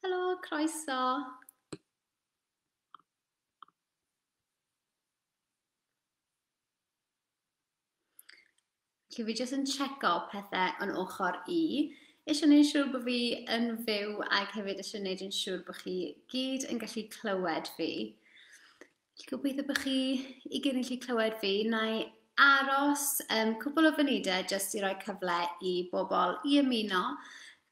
Helo, croeso. Felly fi jyst yn checo pethau yn ochr I. Eisiau gwneud siŵr bod fi yn fyw ac hefyd eisiau gwneud yn siŵr bod chi gyd yn gallu clywed fi. Gobeithio bod chi I gyd yn gallu clywed fi. Na I aros cwbl o funudau jyst I roi cyfle I bobl I ymuno.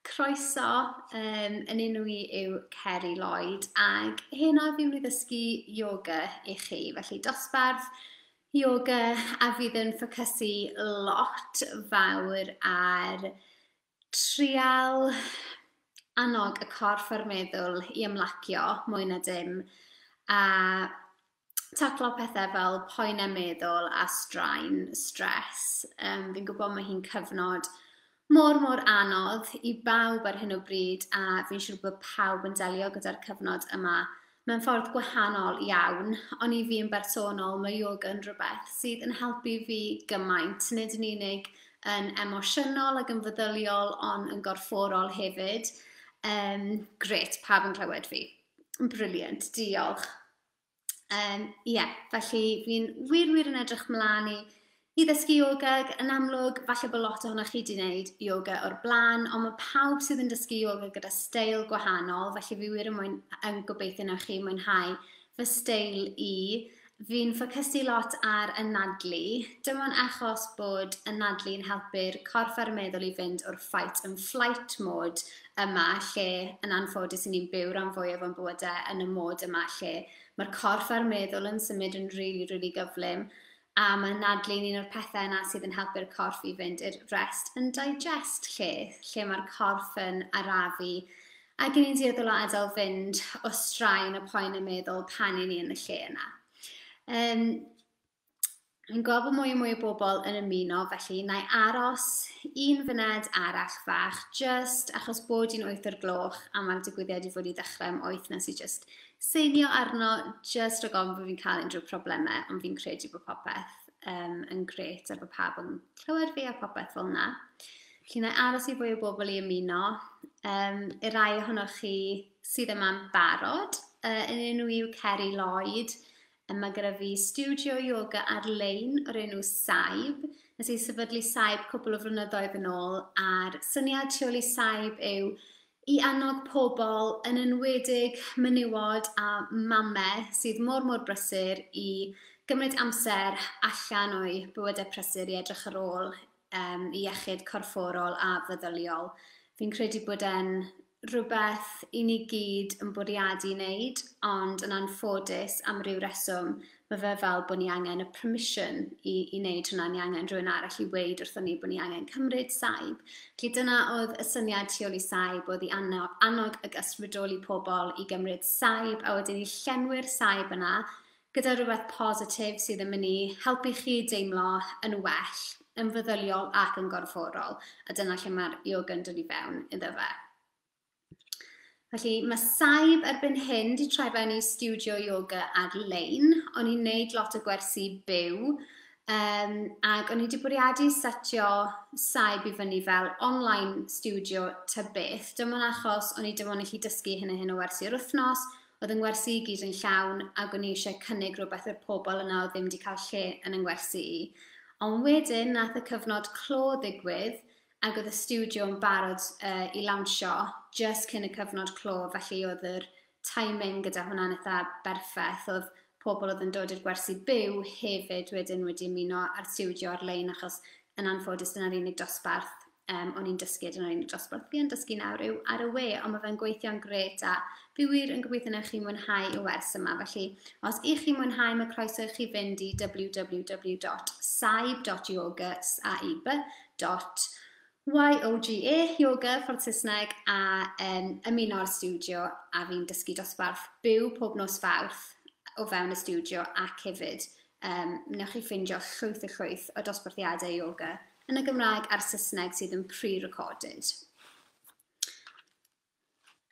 Croeso, yn enw I yw Ceri Lloyd ac hynna fi'n mynd I ddysgu ioga I chi. Felly dosbarth ioga a fydd yn ffocysu lot fawr ar trial annog y corff a'r meddwl I ymlacio mwy na dim a taclo pethau fel poenau meddwl a straen, stress. Fi'n gwybod mae hi'n cyfnod mor anodd I bawb ar hyn o bryd a fi'n siŵr bod pawb yn delio gyda'r cyfnod yma mewn ffordd gwahanol iawn, ond I fi yn bersonol mae ioga yn rhywbeth sydd yn helpu fi gymaint, nid yn unig yn emosiynol ac yn feddyliol, ond yn gorfforol hefyd. Gret, pawb yn clywed fi. Briliant, diolch. Felly fi'n wir yn edrych mlaen I ddysgu ioga, yn amlwg, falle bod lot ohonoch chi wedi gwneud ioga o'r blaen, ond mae pawb sydd yn dysgu ioga gyda steil gwahanol, felly fi wir yn gobeithio na chi mwynhau fy steil I. Fi'n ffocysu lot ar anadlu, dim ond achos bod anadlu'n helpu'r corff a'r meddwl I fynd o'r fight and flight mode yma, lle yn anffodus ni'n byw rhan fwyaf o'n bywydau yn y mod yma, lle mae'r corff a'r meddwl yn symud yn really gyflym. A mae anadlu'n un o'r pethau yna sydd yn helpu'r corff I fynd i'r rest and digest lle mae'r corff yn arafu ac ni'n dueddol o adael fynd o straen y poen y meddwl pan I ni yn y lle yna. Fi'n gweld bod mwy o bobl yn ymuno, felly na I aros un funed arall fach, just achos bod i'n 8 o'r gloch a mae'r digwyddiad I fod I ddechrau am 8 nes I just seinio arno just rhag ofn bod fi'n cael unrhyw problemau, ond fi'n credu bod popeth yn gret a bod pawb yn clywed fi a popeth fel yna. Felly na I aros I fwy o bobl I ymuno. Y rai ohonoch chi sydd yma'n barod, yn enw yw Ceri Lloyd. Mae gyda fi studio ioga ar-lein o'r enw Saib. Nes I sefydlu Saib cwbl o flynyddoedd yn ôl, a'r syniad tu ôl I Saib yw I annog pobl yn enwedig menywod a mamau sydd mor brysur I gymryd amser allan o'i bywydau prysur I edrych ar ôl I iechyd corfforol a feddyliol. Fi'n credu bod e'n rhywbeth I ni gyd yn bwriadu wneud, ond yn anffodus am ryw reswm, mae fe fel bod ni angen y permission I wneud hwnna, ni angen rhywun arall I weid wrthon ni bod ni angen cymryd saib. Felly dyna oedd y syniad tu ôl I saib, oedd I annog ag ysbrydoli pobl I gymryd saib, a wedyn I llenwi'r saib yna gyda rhywbeth positif sydd yn mynd I helpu chi deimlo yn well, yn feddyliol ac yn gorfforol, a dyna lle mae'r ioga yn dod I fewn iddo fe. Felly mae saib erbyn hyn di troi fewn I studio ioga ar-lein, o'n i'n neud lot o gwersi byw, ac o'n i wedi bwriadu setio saib I fyny fel online studio ta byth, dim ond achos o'n i dim ond gallu dysgu hyn o wersi yr wythnos, oedd yng ngwersi I gyd yn llawn, ac o'n i eisiau cynnig rhywbeth i'r pobl yna oedd ddim wedi cael lle yn yng ngwersi I. Ond wedyn nath y cyfnod clo ddigwydd, ac oedd y studio yn barod I lawnsio just cyn y cyfnod clo, felly oedd yr timing gyda hwnna'n eitha berffaith, oedd pobl oedd yn dod i'r gwersi byw hefyd wedyn wedi ymuno ar studio ar-lein, achos yn anffodus dyna'r unig dosbarth o'n i'n dysgu, dyna'r unig dosbarth fi yn dysgu nawr yw ar y we, ond mae fe'n gweithio'n gret a fi wir yn gobeithio na chi mwynhau y wers yma, felly os I chi mwynhau mae croeso I chi fynd I yoga, ffordd Saesneg, a ymuno ar studio a fi'n dysgu dosbarth byw pob nos Fawrth o fewn y studio ac hefyd newch chi ffindio llwyth o dosbarthiadau ioga yn y Gymraeg a'r Saesneg sydd yn pre-recorded.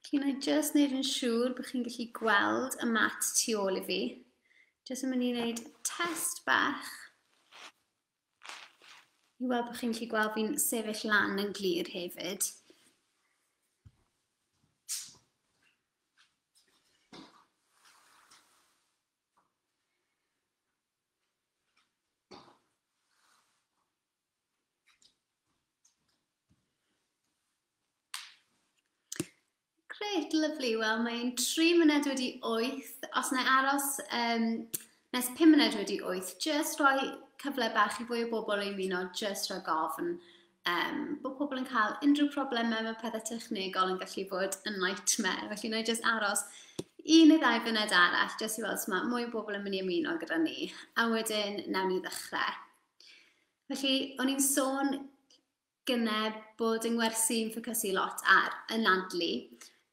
Felly na I just wneud yn siŵr bod chi'n gallu gweld y mat tu ôl I fi. Just yn mynd I wneud test bach I weld bod chi'n gallu gweld fi'n sefyll lan yn glir hefyd. Gret, lyflu. Wel, mae'n 3 munud wedi 8. Os na aros nes 5 munud wedi 8, just rhoi cyfle bach i fwy o bobl i ymuno, just rhoi gofn bod pobl yn cael unrhyw problemau mewn pethau technegol yn gallu bod yn nightmare. Felly, na i just aros 1 neu 2 funud arall, just i weld sut mae mwy o bobl yn mynd i ymuno gyda ni. A wedyn, nawn ni ddechrau. Felly, o'n i'n sôn gynnau bod yng ngwersi'n ffocysu lot ar anadlu.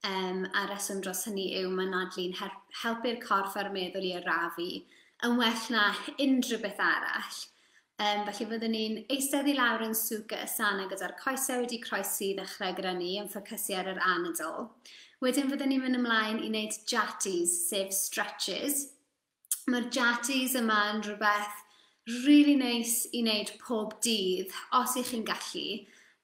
A reswm dros hynny yw mae anadlu'n helpu'r corff a'r meddwl i arafu yn well na unrhyw beth arall. Felly fyddwn ni'n eistedd i lawr yn swg y sana gyda'r coesau wedi croesi i ddechrau gyda ni yn ffocysu ar yr anadl. Wedyn fyddwn ni'n mynd ymlaen i wneud jatties, sef stretches. Mae'r jatties yma yn rhywbeth really nice i wneud pob dydd, os ych chi'n gallu.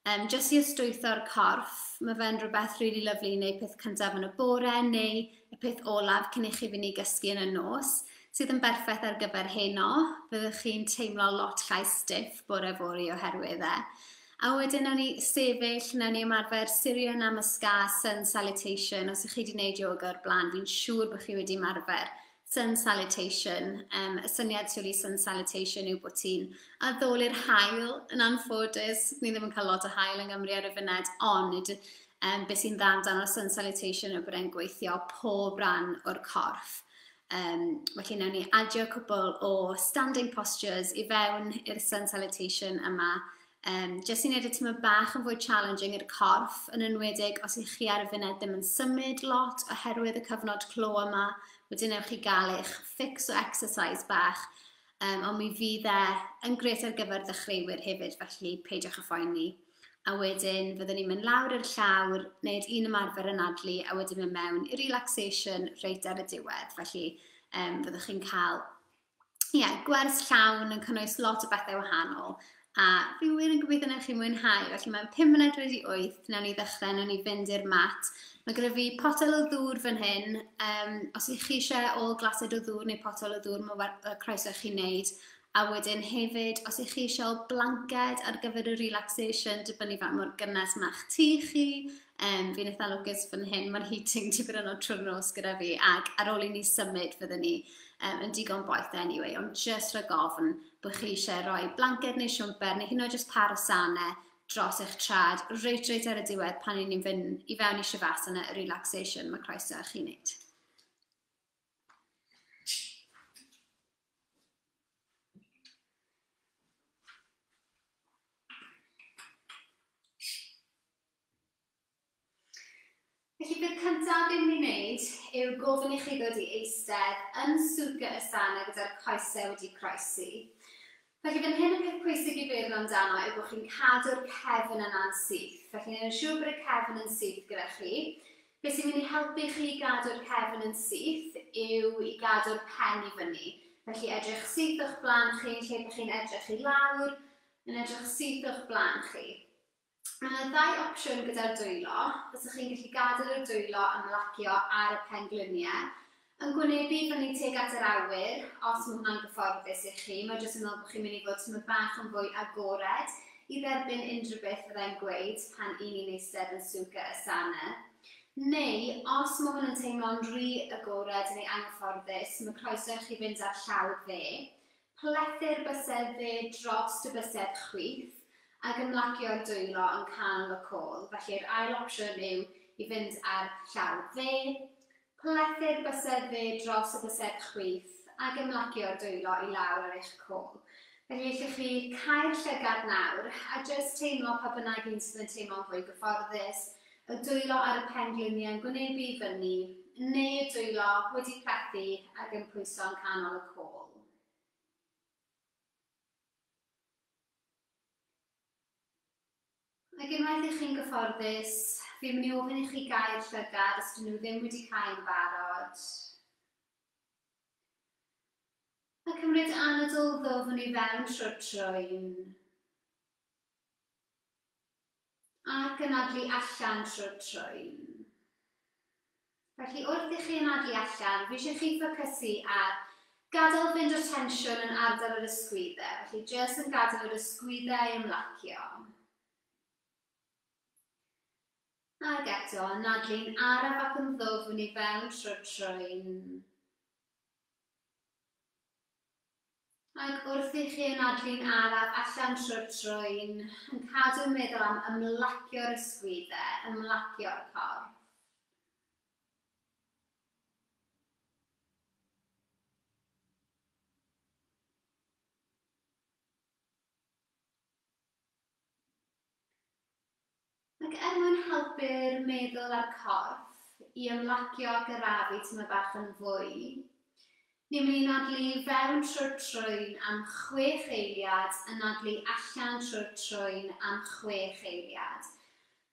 Jyst i ystwytho'r corff, mae fe'n rhywbeth really lyflu i wneud peth cyntaf yn y bore neu y peth olaf cyn i chi fynd i gysgu yn y nos, sydd yn berffaith ar gyfer heno. Byddwch chi'n teimlo lot llai stiff bore fori oherwydd e. A wedyn nawn ni sefyll, nawn ni ymarfer Ceri am ysga sun salutation. Os ych chi wedi gwneud yoga o'r blaen, fi'n siŵr bod chi wedi ymarfer sun salutation. Y syniad sy'n sun salutation yw bod ti'n addoli'r hael yn anffodus. Ni ddim yn cael lot o hael yng Nghymru ar y funud, ond beth sy'n dda amdano'r sun salutation yw bod e'n gweithio pob ran o'r corff. Felly nawn ni adio cwbl o standing postures i fewn i'r sun salutation yma. Jyst i wneud y tymor bach yn fwy challenging i'r corff, yn enwedig os ych chi ar y funud ddim yn symud lot oherwydd y cyfnod clo yma. Wedyn ewch chi gael eich fix o exercise bach, ond mi fydd yn gret ar gyfer ddechreuwyr hefyd, felly peidiwch â phoeni. A wedyn fyddwn ni'n mynd lawr i'r llawr, wneud un ymarfer anadlu, a wedyn mynd mewn i relaxation reit ar y diwedd. Felly fyddwch chi'n cael gwers llawn yn cynnwys lot o bethau wahanol. A fi wir yn gobeithio na chi mwynhau, felly mae'n 5 munud wedi 8, nawn ni ddechrau, nawn ni fynd i'r mat. Mae gyda fi potel o ddŵr fan hyn. Os ych chi eisiau o glased o ddŵr neu potel o ddŵr, mae croeso chi'n neud. A wedyn hefyd, os ych chi eisiau o blanced ar gyfer y relaxation, dibynnu fan mor gynnes ma'ch tŷ chi. Fi'n eitha lwcus fan hyn, mae'r heating dibynnu o trwy'r nos gyda fi, ac ar ôl i ni symud fyddwn ni yn digon boeth anyway, ond just rhoi gofn bod chi eisiau rhoi blanced neu siwmper, neu hyd yn oed just parasanau dros eich trad, reit ar y diwedd pan ni'n fynd i fewn i shavasana y relaxation mae croeso chi'n neud. Felly bydd cyntaf fi'n mynd i wneud yw gofyn i chi ddod i eistedd yn swg y sana gyda'r coesau wedi croesi. Felly fan hyn y peth pwysig i feddwl amdano yw bod chi'n cadw'r cefn yna'n syth. Felly ni'n siŵr bod y cefn yn syth gyda chi. Beth sy'n mynd i helpu chi gadw'r cefn yn syth yw i gadw'r pen i fyny. Felly edrych syth o'ch blaen chi, lle bych chi'n edrych i lawr, yn edrych syth o'ch blaen chi. Mae yna 2 opsiwn gyda'r dwylo. Fyswch chi'n gallu gadw'r dwylo ymlacio ar y pengluniau. Yn gwynebu fyny tuag at yr awyr, os mae hwnna'n gyfforddus i chi, mae jyst yn meddwl bod chi'n mynd i fod tymor bach yn fwy agored i dderbyn unrhyw beth fyddai'n gweud pan ni'n eistedd yn swg y sana. Neu, os mae hwn yn teimlo'n rhy agored neu anghyfforddus, mae croeso chi fynd ar llaw dde, plethu'r bysedd dde dros y bysedd chwith, ac ymlacio'r dwylo yn canol y côl. Felly'r ail opsiwn yw i fynd ar llaw dde, plethu'r bysedd dde dros y bysedd chwith ac ymlacio'r dwylo i lawr ar eich côl. Felly allwch chi cael llygad nawr a jyst teimlo pa bynnag un sydd yn teimlo'n fwy gyfforddus, y dwylo ar y pengluniau yn gwynebu i fyny, neu y dwylo wedi plethu ac yn pwyso'n canol y côl. Ac unwaith i chi'n gyfforddus, fi'n mynd i ofyn i chi gael llygad os dyn nhw ddim wedi cael yn barod. A cymryd anadl ddwfn i fewn trwy'r trwyn. Ac anadlu allan trwy'r trwyn. Felly wrth i chi anadlu allan, fi eisiau chi ffocysu ar gadael fynd o'r tensiwn yn ardal yr ysgwyddau. Felly jyst yn gadael yr ysgwyddau ymlacio. Ac eto, anadlu'n araf ac yn ddwfn i fewn trwy'r trwyn. Ac wrth i chi anadlu'n araf allan trwy'r trwyn, yn cadw meddwl am ymlacio'r ysgwyddau, ymlacio'r corff. Ac mwyn helpu'r meddwl a'r corff i ymlacio ac arafu tyma bach yn fwy, ni'n mynd i anadlu fewn trwy'r trwyn am 6 eiliad, anadlu allan trwy'r trwyn am 6 eiliad.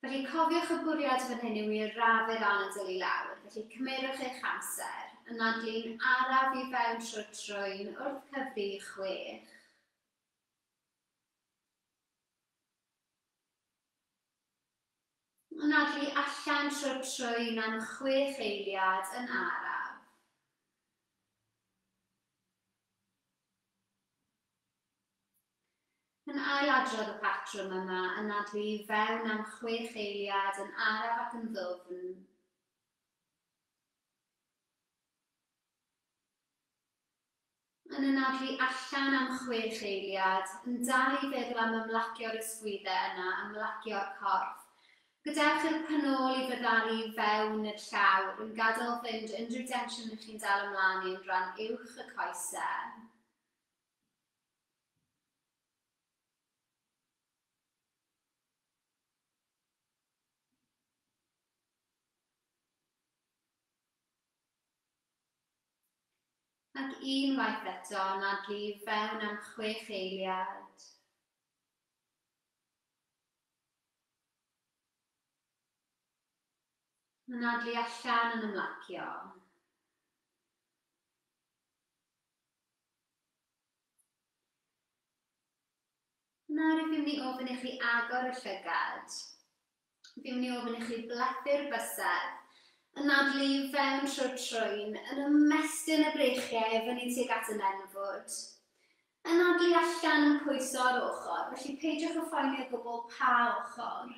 Felly cofiwch y bwriad fan hyn yw i rafu'r anadl i lawr, felly cymerwch eich amser, anadlu'n araf i fewn trwy'r trwyn wrth cyfri 6. Anadlu allan trwy'r trwyn am 6 eiliad yn araf. Yn ailadrodd y patrwm yma, anadlu i fewn am 6 eiliad yn araf ac yn ddwfn. Yn anadlu allan am 6 eiliad, yn dal i feddwl am ymlacio'r ysgwyddau yna, ymlacio'r corff. Gadewch i'r canol i feddalu fewn y llawr, yn gadael fynd unrhyw densiwn ych chi'n dal ymlaen i'n rhan uwch y coesau. Ac unwaith eto, anadlu fewn am 6 eiliad. Anadlu allan yn ymlacio. Nawr fi'n mynd i ofyn i chi agor y llygad. Fi'n mynd i ofyn i chi blethu'r bysedd. Anadlu fewn trwy'r trwyn yn ymestyn y breichiau fyny tuag at y nenfwd. Anadlu allan yn pwyso ar ochr, felly peidiwch y phoeni o gwbl pa ochr.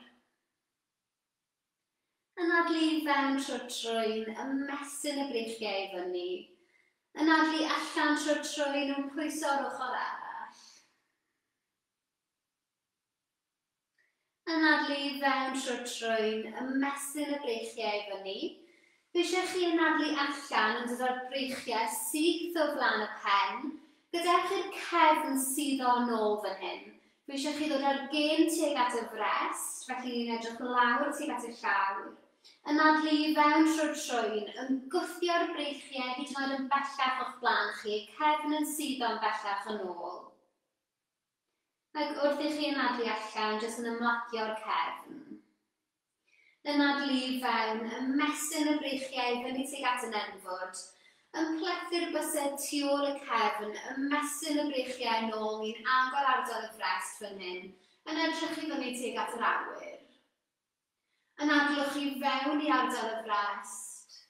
Anadlu fewn trwy'r trwyn, ymestyn y breichiau fyny. Anadlu allan trwy'r trwyn yn pwyso ar ochr arall. Anadlu fewn trwy'r trwyn, ymestyn y breichiau fyny. Fe eisiau chi anadlu allan yn dod â'r breichiau syth o flaen y pen, gadewch i'r cefn suddo nôl fan hyn. Fe eisiau chi ddod ar gen tuag at y frest, felly ni'n edrych lawr tuag at y llawr. Anadlu fewn trwy'r trwyn, yn gwthio'r breichiau hyd yn oed yn bellach o'ch blaen chi, cefn yn suddo'n bellach yn ôl. Ac wrth i chi anadlu allan, jyst yn ymlacio'r cefn. Anadlu fewn, ymestyn y breichiau fyny tuag at y nenfwd. Yn plethu'r bysedd tu ôl y cefn, ymestyn y breichiau nôl ni'n agor ardal y frest fan hyn, yn edrych i fyny tuag at yr awyr. Anadlwch chi fewn i ardal y frest.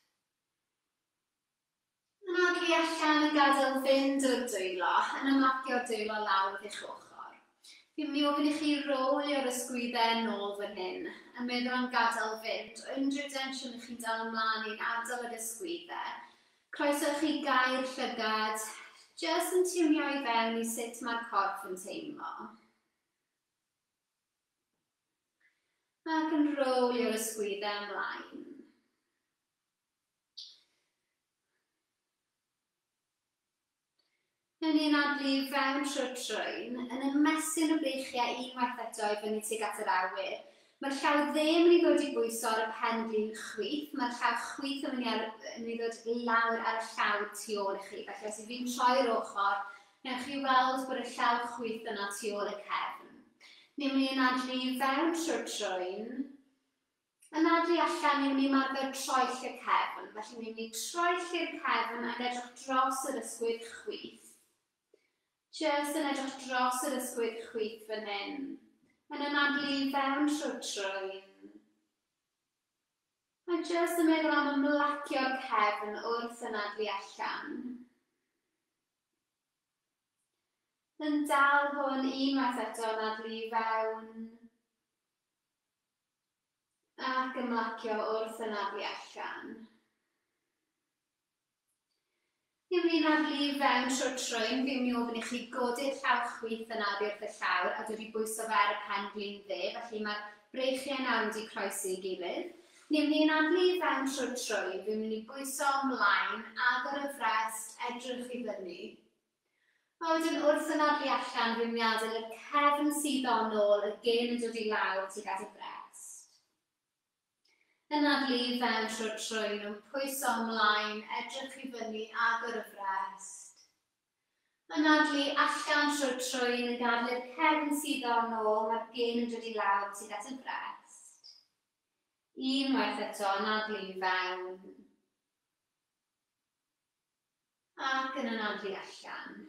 Anadlu allan yn gadael fynd o'r dwylo, yn ymlacio'r dwylo lawr i'ch ochr. Fi'n mynd i ofyn i chi rolio'r ysgwyddau nôl fan hyn, yn meddwl am gadael fynd, unrhyw densiwn ych chi'n dal ymlaen i'n ardal yr ysgwyddau. Croeso chi gau'r llygad, jyst yn tiwnio i fewn i sut mae'r corff yn teimlo. Ac yn rolio'r ysgwyddau ymlaen. Yn anadlu fewn trwy'r trwyn, yn ymestyn y breichiau unwaith eto i fyny tuag at yr awyr. Mae'r llaw ddim yn ei ddod i bwyso ar y pen-glin chwith, mae'r llaw chwith yn mynd i ddod lawr ar y llaw tu ôl i chi. Felly, os i fi'n troi'r ochr, newch chi weld bod y llaw chwith yna tu ôl y cefn. Ni'n mynd i anadlu fewn trwy'r trwyn. Anadlu allan ni'n mynd i marfer troell y cefn. Felly, ni'n mynd i troell i'r cefn ac edrych dros yr ysgwydd chwith. Jyst yn edrych dros yr ysgwydd chwith fan hyn. Yn anadlu fewn trwy'r trwyn. A jyst yn meddwl am ymlacio'r cefn wrth anadlu allan. Yn dal hwn unwaith eto anadlu fewn. Ac ac ymlacio wrth anadlu allan. Ni'n mynd i'n adlu fewn trwy'r trwyn, fi'n mynd i ofyn i chi godi'r llaw chwith yn adlu wrth y llawr a dod i bwyso fe ar y pen glin dde, felly mae'r breichiau nawr wedi croesi i gilydd. Ni'n mynd i'n adlu fewn trwy'r trwyn, fi'n mynd i bwyso ymlaen, agor y frest, edrych i fyny. A wedyn wrth anadlu allan, fi'n mynd i adael y cefn sydd o'n ôl, y gen yn dod i lawr tuag at y frest. Anadlu fewn trwy'r trwyn yn pwyso ymlaen, edrych i fyny agor y frest. Anadlu allan trwy'r trwyn yn gadael y cefn sydd o'n ôl, mae'r gen yn dod i lawr tuag at y frest. Unwaith eto, anadlu fewn. Ac yn anadlu allan.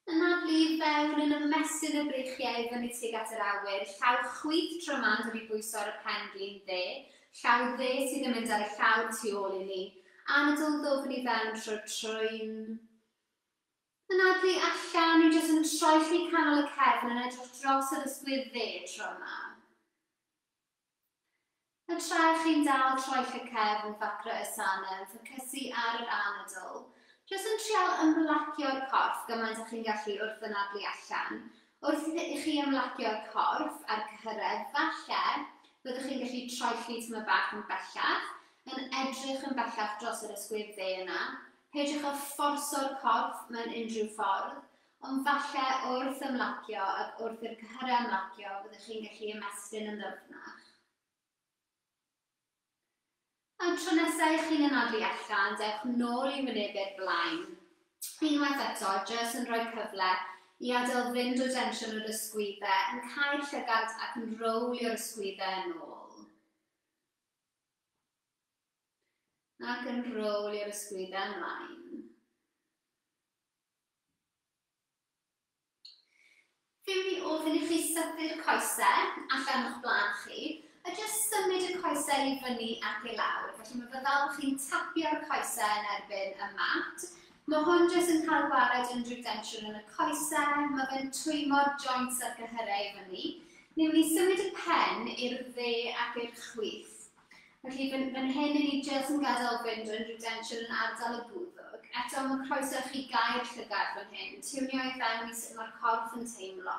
Anadlu fewn yn ymestyn y breichiau i fyny tuag at yr awyr, llaw chwith tryman dod i bwyso ar y pen glin dde, llaw dde sydd yn mynd ar y llaw tu ôl i ni, anadl ddofn i fewn trwy'r trwyn. Anadlu allan i jyst yn troelli canol y cefn yn edrych dros yr ysgwydd dde tro yma. A tra chi'n dal troell y cefn ffacra y sanau, ffocysu ar yr anadl, jyst yn trial ymlacio'r corff gymaint ych chi'n gallu wrth anadlu allan. Wrth i chi ymlacio'r corff a'r cyhyredd, falle byddwch chi'n gallu troelli tyma bach yn bellach, yn edrych yn bellach dros yr ysgwydd dde yna. Peidiwch â fforso'r corff mewn unrhyw ffordd, ond falle wrth ymlacio ac wrth i'r cyhyredd ymlacio byddwch chi'n gallu ymestyn yn ddyfnach. A tro nesaf chi'n anadlu allan, dewch nôl i wynebu'r blaen. Unwaith eto, jyst yn rhoi cyfle i adael fynd o densiwn o'r ysgwyddau, yn cael llygad ac yn rowlio'r ysgwyddau yn ôl. Ac yn rowlio'r ysgwyddau ymlaen. Fi'n mynd i ofyn i chi sythu'r coesau allan o'ch blaen chi, a jyst symud y coesau i fyny ac i lawr. Felly mae fel bod chi'n tapio'r coesau yn erbyn y mat. Mae hwn jyst yn cael gwared unrhyw densiwn yn y coesau. Mae fe'n twymo'r joints a'r cyhyrau i fyny. Ni'n mynd i symud y pen i'r dde ac i'r chwith. Felly fan hyn ni jyst yn gadael fynd unrhyw densiwn yn ardal y gwddwg. Eto mae croeso chi gair llygad fan hyn. Tiwnio i fewn i sut mae'r corff yn teimlo.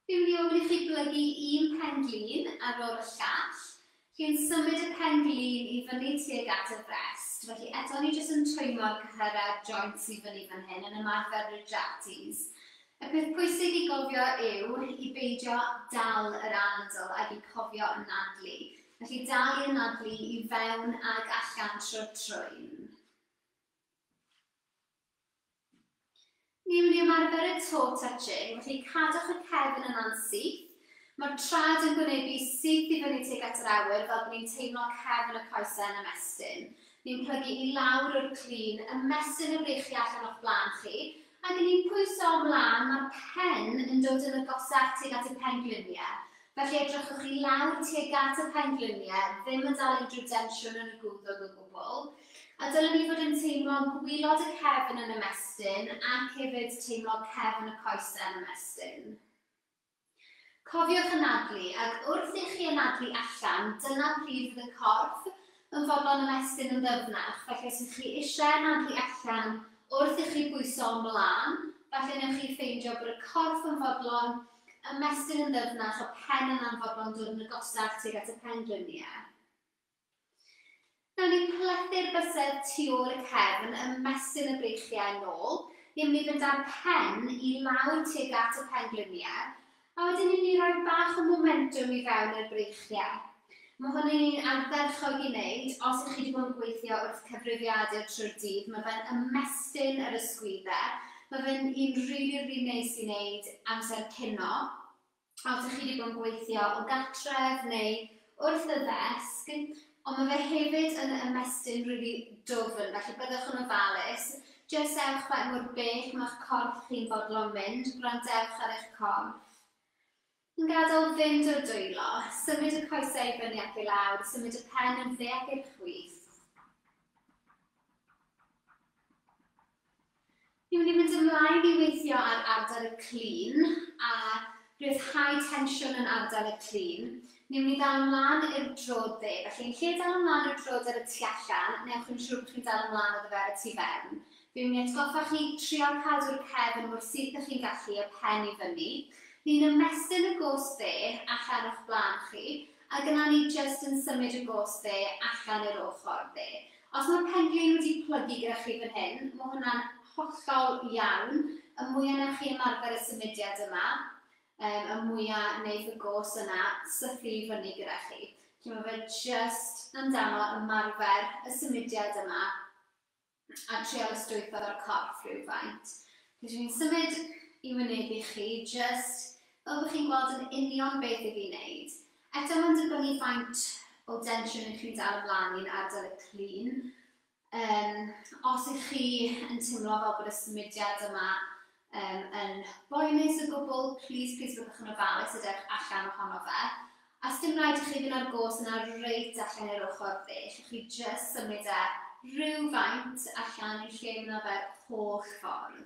Fi'n mynd i ofyn i chi blygu un pen glin ar ôl y llall. Chi'n symud y pen glin i fyny tuag at y frest. Felly eto ni jyst yn twymo'r cyhyrau joints i fyny fan hyn yn ymarfer rhydiatis. Y peth pwysig i gofio yw i beidio dal yr anadl ac i cofio anadlu. Felly dal i anadlu i fewn ag allan trwy'r trwyn. Ni'n mynd i ymarfer y toe touching, felly cadwch y cefn yn ansyth. Mae'r trad yn gwynebu syth i fyny tuag at yr awyr fel bod ni'n teimlo cefn y coesau yn ymestyn. Ni'n plygu i lawr o'r clun, ymestyn y breichiau allan o'ch blaen chi, ac ni'n pwyso ymlaen, mae'r pen yn dod yn agosach tuag at y pengliniau. Felly edrychwch i lawr tuag at y pengliniau, ddim yn dal unrhyw densiwn yn y gwddwg o gwbl. A dylen ni fod yn teimlo gwylod y cefn yn ymestyn ac hefyd teimlo cefn y coesau yn ymestyn. Cofiwch anadlu, ac wrth i chi anadlu allan, dyna pryd fydd y corff yn fodlon ymestyn yn ddyfnach. Felly os ydych chi eisiau anadlu allan wrth i chi bwyso ymlaen, felly newch chi ffeindio bod y corff yn fodlon ymestyn yn ddyfnach a pen yn anfodlon dod yn agosach tuag at y pengliniau. Nawr ni'n plethu'r bysedd tu ôl y cefn, ymestyn y breichiau yn ôl. Ni'n mynd i fynd â'r pen i lawr tuag at y pengliniau. A wedyn ni'n mynd i roi bach o momentum i fewn i'r breichiau. Mae hwn yn ardderchog i wneud os ydych chi wedi bod yn gweithio wrth cyfrifiadur trwy'r dydd. Mae fe'n ymestyn yr ysgwyddau. Mae fe'n un rili neis i wneud amser cinno. Os ydych chi wedi bod yn gweithio o gartref neu wrth y ddesg. Ond mae fe hefyd yn ymestyn rili dwfn, felly byddwch yn ofalus. Jyst ewch fe mor bell mae'ch corff chi'n bodlon mynd, gwrandewch ar eich corff. Yn gadael fynd o'r dwylo, symud y coesau i fyny ac i lawr, symud y pen yn dde ac i'r chwith. Ni'n mynd ymlaen I weithio ar ardal y clyn a rhyddhau tensiwn yn ardal y clyn. Ni'n mynd I ddal ymlaen i'r drod dde. Felly, yn lle dal ymlaen i'r drod ar y tu allan, newch yn siŵr bod chi'n dal ymlaen o ddefer y tu fewn. Fi'n mynd I atgoffa chi trio cadw'r cefn mor syth ych chi'n gallu y pen I fyny. Ni'n ymestyn y gos dde allan o'ch blaen chi, a gyda ni jyst yn symud y gos dde allan i'r ochr dde. Os mae'r pen-glin wedi plygu gyda chi fan hyn, mae hwnna'n hollol iawn. Y mwyaf newch chi ymarfer y symudiad yma, y mwyaf wneud y gos yna sythu I fyny gyda chi. Felly mae fe jyst amdano ymarfer y symudiad yma a trial ystwytho o'r corff rhywfaint. Felly dwi'n symud I wynebu chi, jyst fel bych chi'n gweld yn union beth I fi wneud. Eto mae'n dibynnu faint o densiwn I chi'n dal ymlaen i'n ardal y clyn. Os ych chi yn teimlo fel bod y symudiad yma yn boenus o gwbl, please byddwch yn ofalus ydych allan ohono fe. A os dim rhaid I chi fynd ar gos yna reit allan i'r ochr dde, chi jyst symud e rhywfaint allan I lle yna fe'r holl ffordd.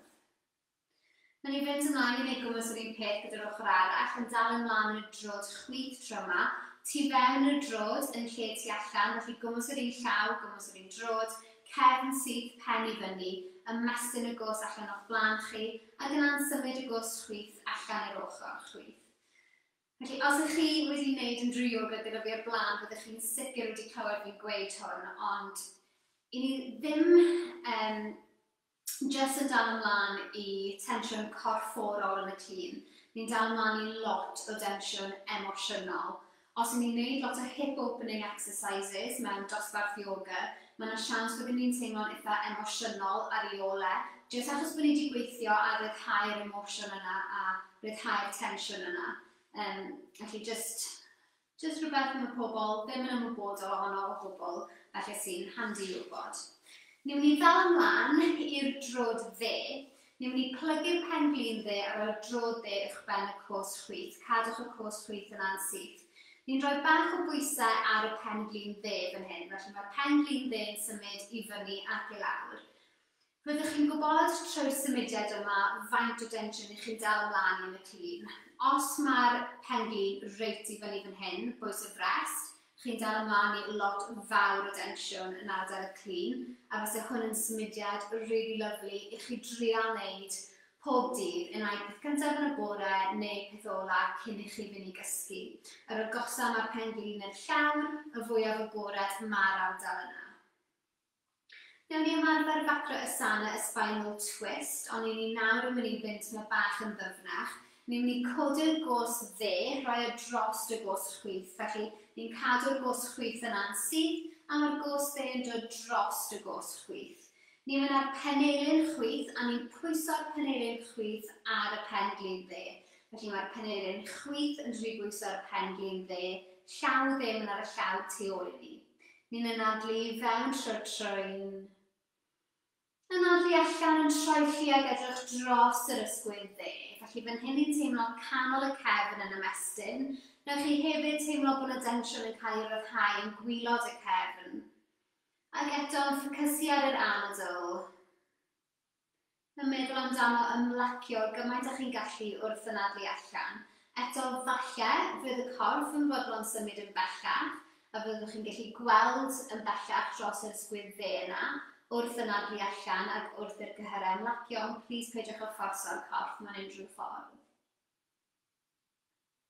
Nawn ni fynd ymlaen I wneud gwmws yr un peth gyda'r ochr arall, yn dal ymlaen i'r drod chwith tro yma. Tu fewn y drod yn lle tu allan, felly gwmws yr un llaw, gwmws yr un drod, cefn syth pen I fyny, ymestyn y gos allan o'ch blaen chi, ac yna'n symud y gos chwith allan i'r ochr chwith. Felly, os ych chi wedi gwneud yn drwy ioga gyda fi o'r blaen, byddwch chi'n sicr wedi clywed fi'n gweud hwn, ond I ni ddim jyst yn dal ymlaen I tensiwn corfforol yn y clyn. Ni'n dal ymlaen I lot o densiwn emosiynol. Os ni'n gwneud lot o hip opening exercises mewn dosbarth ioga, mae yna siawns byddwn ni'n teimlo'n eitha emosiynol ar ei ole, jyst achos bod ni wedi gweithio ar ryddhau'r emosiwn yna a ryddhau'r tensiwn yna. Felly, jyst rhywbeth am y pobl ddim yn ymwybodol ohono o gwbl, felly sy'n handi I wybod. Ni'n mynd I ddal ymlaen i'r drod dde. Ni'n mynd I plygu'r pen-glin dde ar y drod dde uwch ben y cos chwith. Cadwch y cos chwith yna'n syth. Ni'n rhoi bach o bwysau ar y pen-glin dde fan hyn, felly mae'r pen-glin dde yn symud I fyny ac I lawr. Byddwch chi'n gwybod trwy'r symudiad yma faint o densiwn I chi'n dal ymlaen yn y clyn. Os mae'r pen-glin reit I fyny fan hyn, bwys y frest, chi'n dal ymlaen I lot fawr o densiwn yn ardal y clyn, a fysa hwn yn symudiad really lyflu I chi drial wneud pob dydd yn ei peth gyntaf yn y bore neu peth ola cyn I chi fynd I gysgu. Yr agosaf mae'r pen-glin yn llawn, y fwyaf o gwared mae'r ardal yna. Nawn ni ymarfer facro ysana y spinal twist, ond ni'n nawr yn mynd I fynd yna bach yn ddyfnach. Ni'n mynd I codi'r gos dde, rhoi o drost y gos chwith, felly ni'n cadw'r gos chwith yna'n syth, a mae'r gos dde yn dod drost y gos chwith. Ni'n mynd ar penelyn chwith, a ni'n pwyso'r penelyn chwith ar y pen-glin dde. Felly mae'r penelyn chwith yn rhybwyso'r pen-glin dde, llaw ddim yn ar y llaw tu ôl I ni. Ni'n anadlu fewn trwy'n anadlu allan yn troelli ag edrych dros yr ysgwydd dde. Felly fan hyn ni'n teimlo canol y cefn yn ymestyn. Newch chi hefyd teimlo bod y densiwn yn cael ei ryddhau yn gwylod y cefn. Ac eto yn ffocysu ar yr anadl. Yn meddwl amdano ymlacio gymaint â chi'n gallu wrth anadlu allan. Eto falle fydd y corff yn fodlon symud yn bellach, a fyddwch chi'n gallu gweld yn bellach dros yr ysgwydd dde yna, wrth anadlu allan ac wrth i'r cyhyrau ymlacio, ond plis peidiwch o fforso'r corff mewn unrhyw ffordd.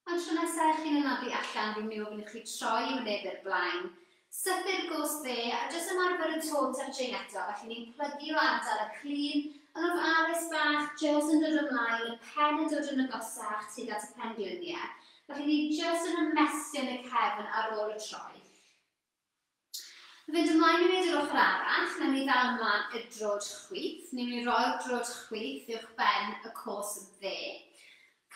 Ond tro nesaf chi'n anadlu allan, fi'n mynd I ofyn I chi troi I wynebu'r blaen. Sythu'r gos dde, a jyst ymarfer y tôn touching eto, felly ni'n plygu o ardal y clyn, yn ofalus bach, jyst yn dod ymlaen, y pen yn dod yn agosach tuag at y pen-gliniau. Felly ni jyst yn ymestyn y cefn ar ôl y troi. Fynd ymlaen I wneud yr ochr arall, nawn ni ddal ymlaen y drod chwith. Ni'n mynd I roi'r drod chwith uwch ben y cos dde.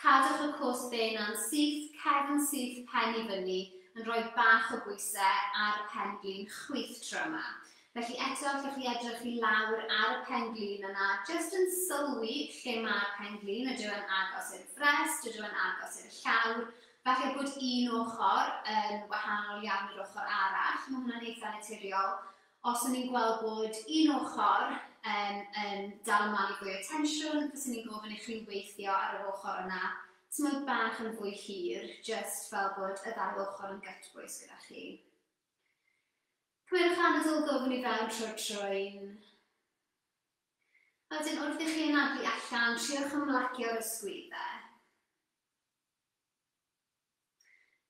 Cadwch y cos dde na'n syth, cefn syth pen I fyny, yn rhoi bach o bwysau ar y pen-glin chwith tro yma. Felly eto allwch chi edrych I lawr ar y pen-glin yna, jyst yn sylwi lle mae'r pen-glin, ydw yn agos i'r frest, ydw yn agos i'r llawr. Falle bod un ochr yn wahanol iawn i'r ochr arall, mae hwnna'n eitha naturiol. Os ni'n gweld bod un ochr dal ymlaen i fwy o tensiwn, fyswn ni'n gofyn i chi weithio ar yr ochr yna, tymor bach yn fwy hir, just fel bod y ddau ochr yn gytbwys gyda chi. Cymryd anadl gofyn i fewn trwy'r trwyn. A wedyn wrth i chi anadlu allan, triwch ymlacio'r ysgwyddau.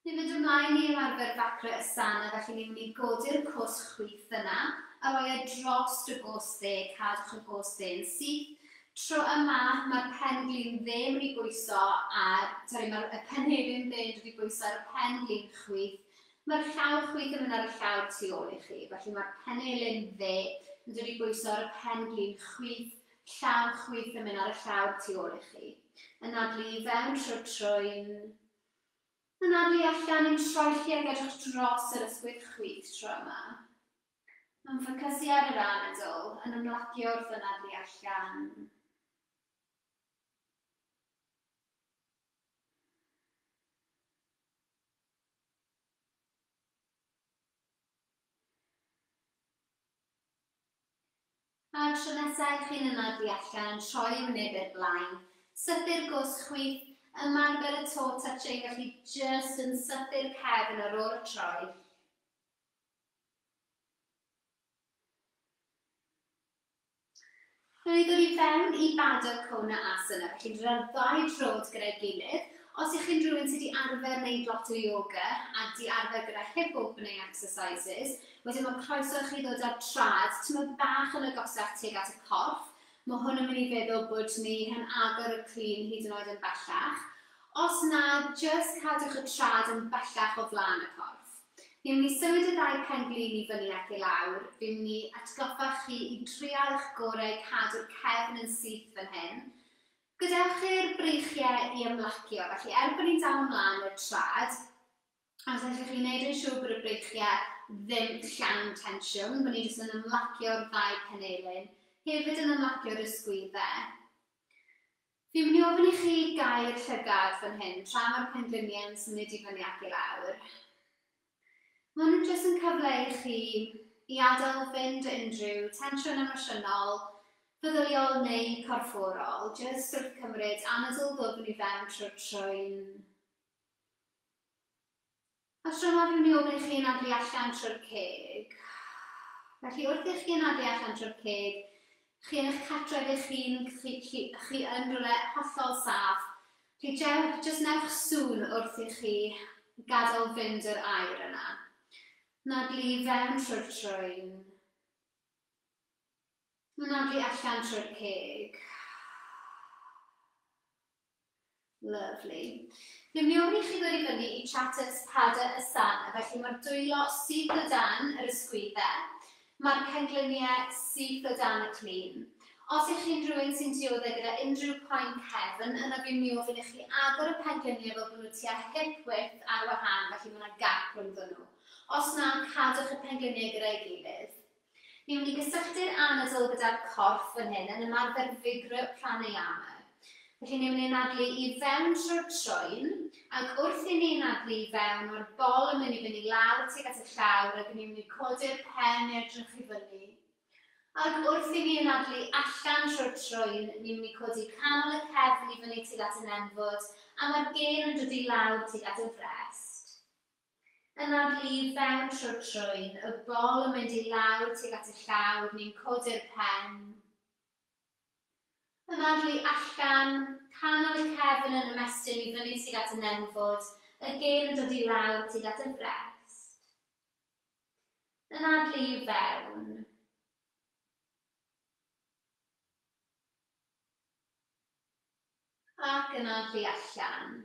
Ni fynd ymlaen i ymarfer facra y sana, felly ni'n mynd i godi'r cwrs chwith yna, a roi e dros y gos dde, cadwch y gos dde yn syth. Tro yma, mae'r penglin ddim wedi bwyso mae'r penhelyn ddim wedi bwyso ar y penglin chwith. Mae'r llaw chwith yn mynd ar y llaw tu ôl i chi, felly mae'r penhelyn dde yn wedi bwyso ar y penglin chwith, llaw chwith yn mynd ar y llaw tu ôl i chi. Anadlu i fewn trwy'r trwyn. Anadlu allan i'n troelli ag edrych dros yr ysgwydd chwith tro yma. Mae'n ffocysu ar yr anadl, yn ymlacio wrth anadlu allan. A tro nesaf chi'n anadlu allan, troi myneb i'r blaen. Sythu'r gos chwith, ymarfer y to touching, felly just yn sythu'r cefn ar ôl y troi. Rwy'n ddod i fewn i badr cona asana, felly rwy'n ddau drod gyda'i gilydd. Os ych chi'n rhywun sydd wedi arfer wneud lot o yoga a wedi arfer gyda hip opening exercises, wedyn mae croeso chi ddod ar trad, ti'n bach yn agosach tuag at y corff. Mae hwn yn mynd i feddwl bod ni yn agor y clean hyd yn oed yn bellach. Os na, just cadwch y trad yn bellach o flaen y corff. Ni'n mynd i symud y ddau penglin i fyny ac i lawr. Fi'n mynd i atgoffa chi i drial eich gorau cadw'r cefn yn syth fan hyn. Gadewch chi'r breichiau i ymlacio, felly erbyn ni'n dal ymlaen y trad, a allwch chi wneud yn siŵr bod y breichiau ddim llawn tensiwn, bod ni jyst yn ymlacio'r ddau penelyn, hefyd yn ymlacio'r ysgwyddau. Fi'n mynd i ofyn i chi gau'r llygad fan hyn, tra mae'r pengliniau yn symud i fyny ac i lawr. Mae hwn jyst yn cyfle i chi i adael fynd unrhyw tensiwn emosiynol, feddyliol neu corfforol, jyst wrth cymryd anadl ddwfn i fewn trwy'r trwyn. A tro yma fi'n mynd i ofyn i chi anadlu allan trwy'r ceg. Felly wrth i chi anadlu allan trwy'r ceg, chi yn eich cartref chi yn rhywle hollol saff. Jyst newch sŵn wrth i chi gadael fynd yr air yna. Anadlu fewn trwy'r trwyn. Anadlu allan trwy'r ceg. Lovely. Fi'n mynd i ofyn i chi ddod i fyny i chatters pada y sana, felly mae'r dwylo syth o dan yr ysgwyddau. Mae'r pengliniau syth o dan y clean. Os ych chi'n rhywun sy'n dioddau gyda unrhyw poen cefn, yna fi'n mynd i ofyn i chi agor y pengliniau fel bod nhw tua hip width ar wahân, felly mae yna gap rhwngddyn nhw. Os na, cadwch y pengliniau gyda'i gilydd. Ni'n mynd i gysylltu'r anadl gyda'r corff fan hyn yn ymarfer figro pranayama. Felly ni'n mynd i anadlu i fewn trwy'r trwyn, ac wrth i ni anadlu i fewn, mae'r bol yn mynd i fyny lawr tuag at y llawr ac ni'n mynd i codi'r pen i edrych i fyny. Ac wrth i ni anadlu allan trwy'r trwyn, ni'n mynd i codi canol y cefn i fyny tuag at y nenfod, a mae'r gen yn dod i lawr tuag at y frest. Anadlu i fewn trwy'r trwyn, y bol yn mynd i lawr tuag at y llawr, ni'n codi'r pen. Anadlu allan, canol y cefn yn ymestyn i fyny tuag at y nenfod, y gen yn dod i lawr tuag at y frest. Anadlu i fewn. Ac anadlu allan.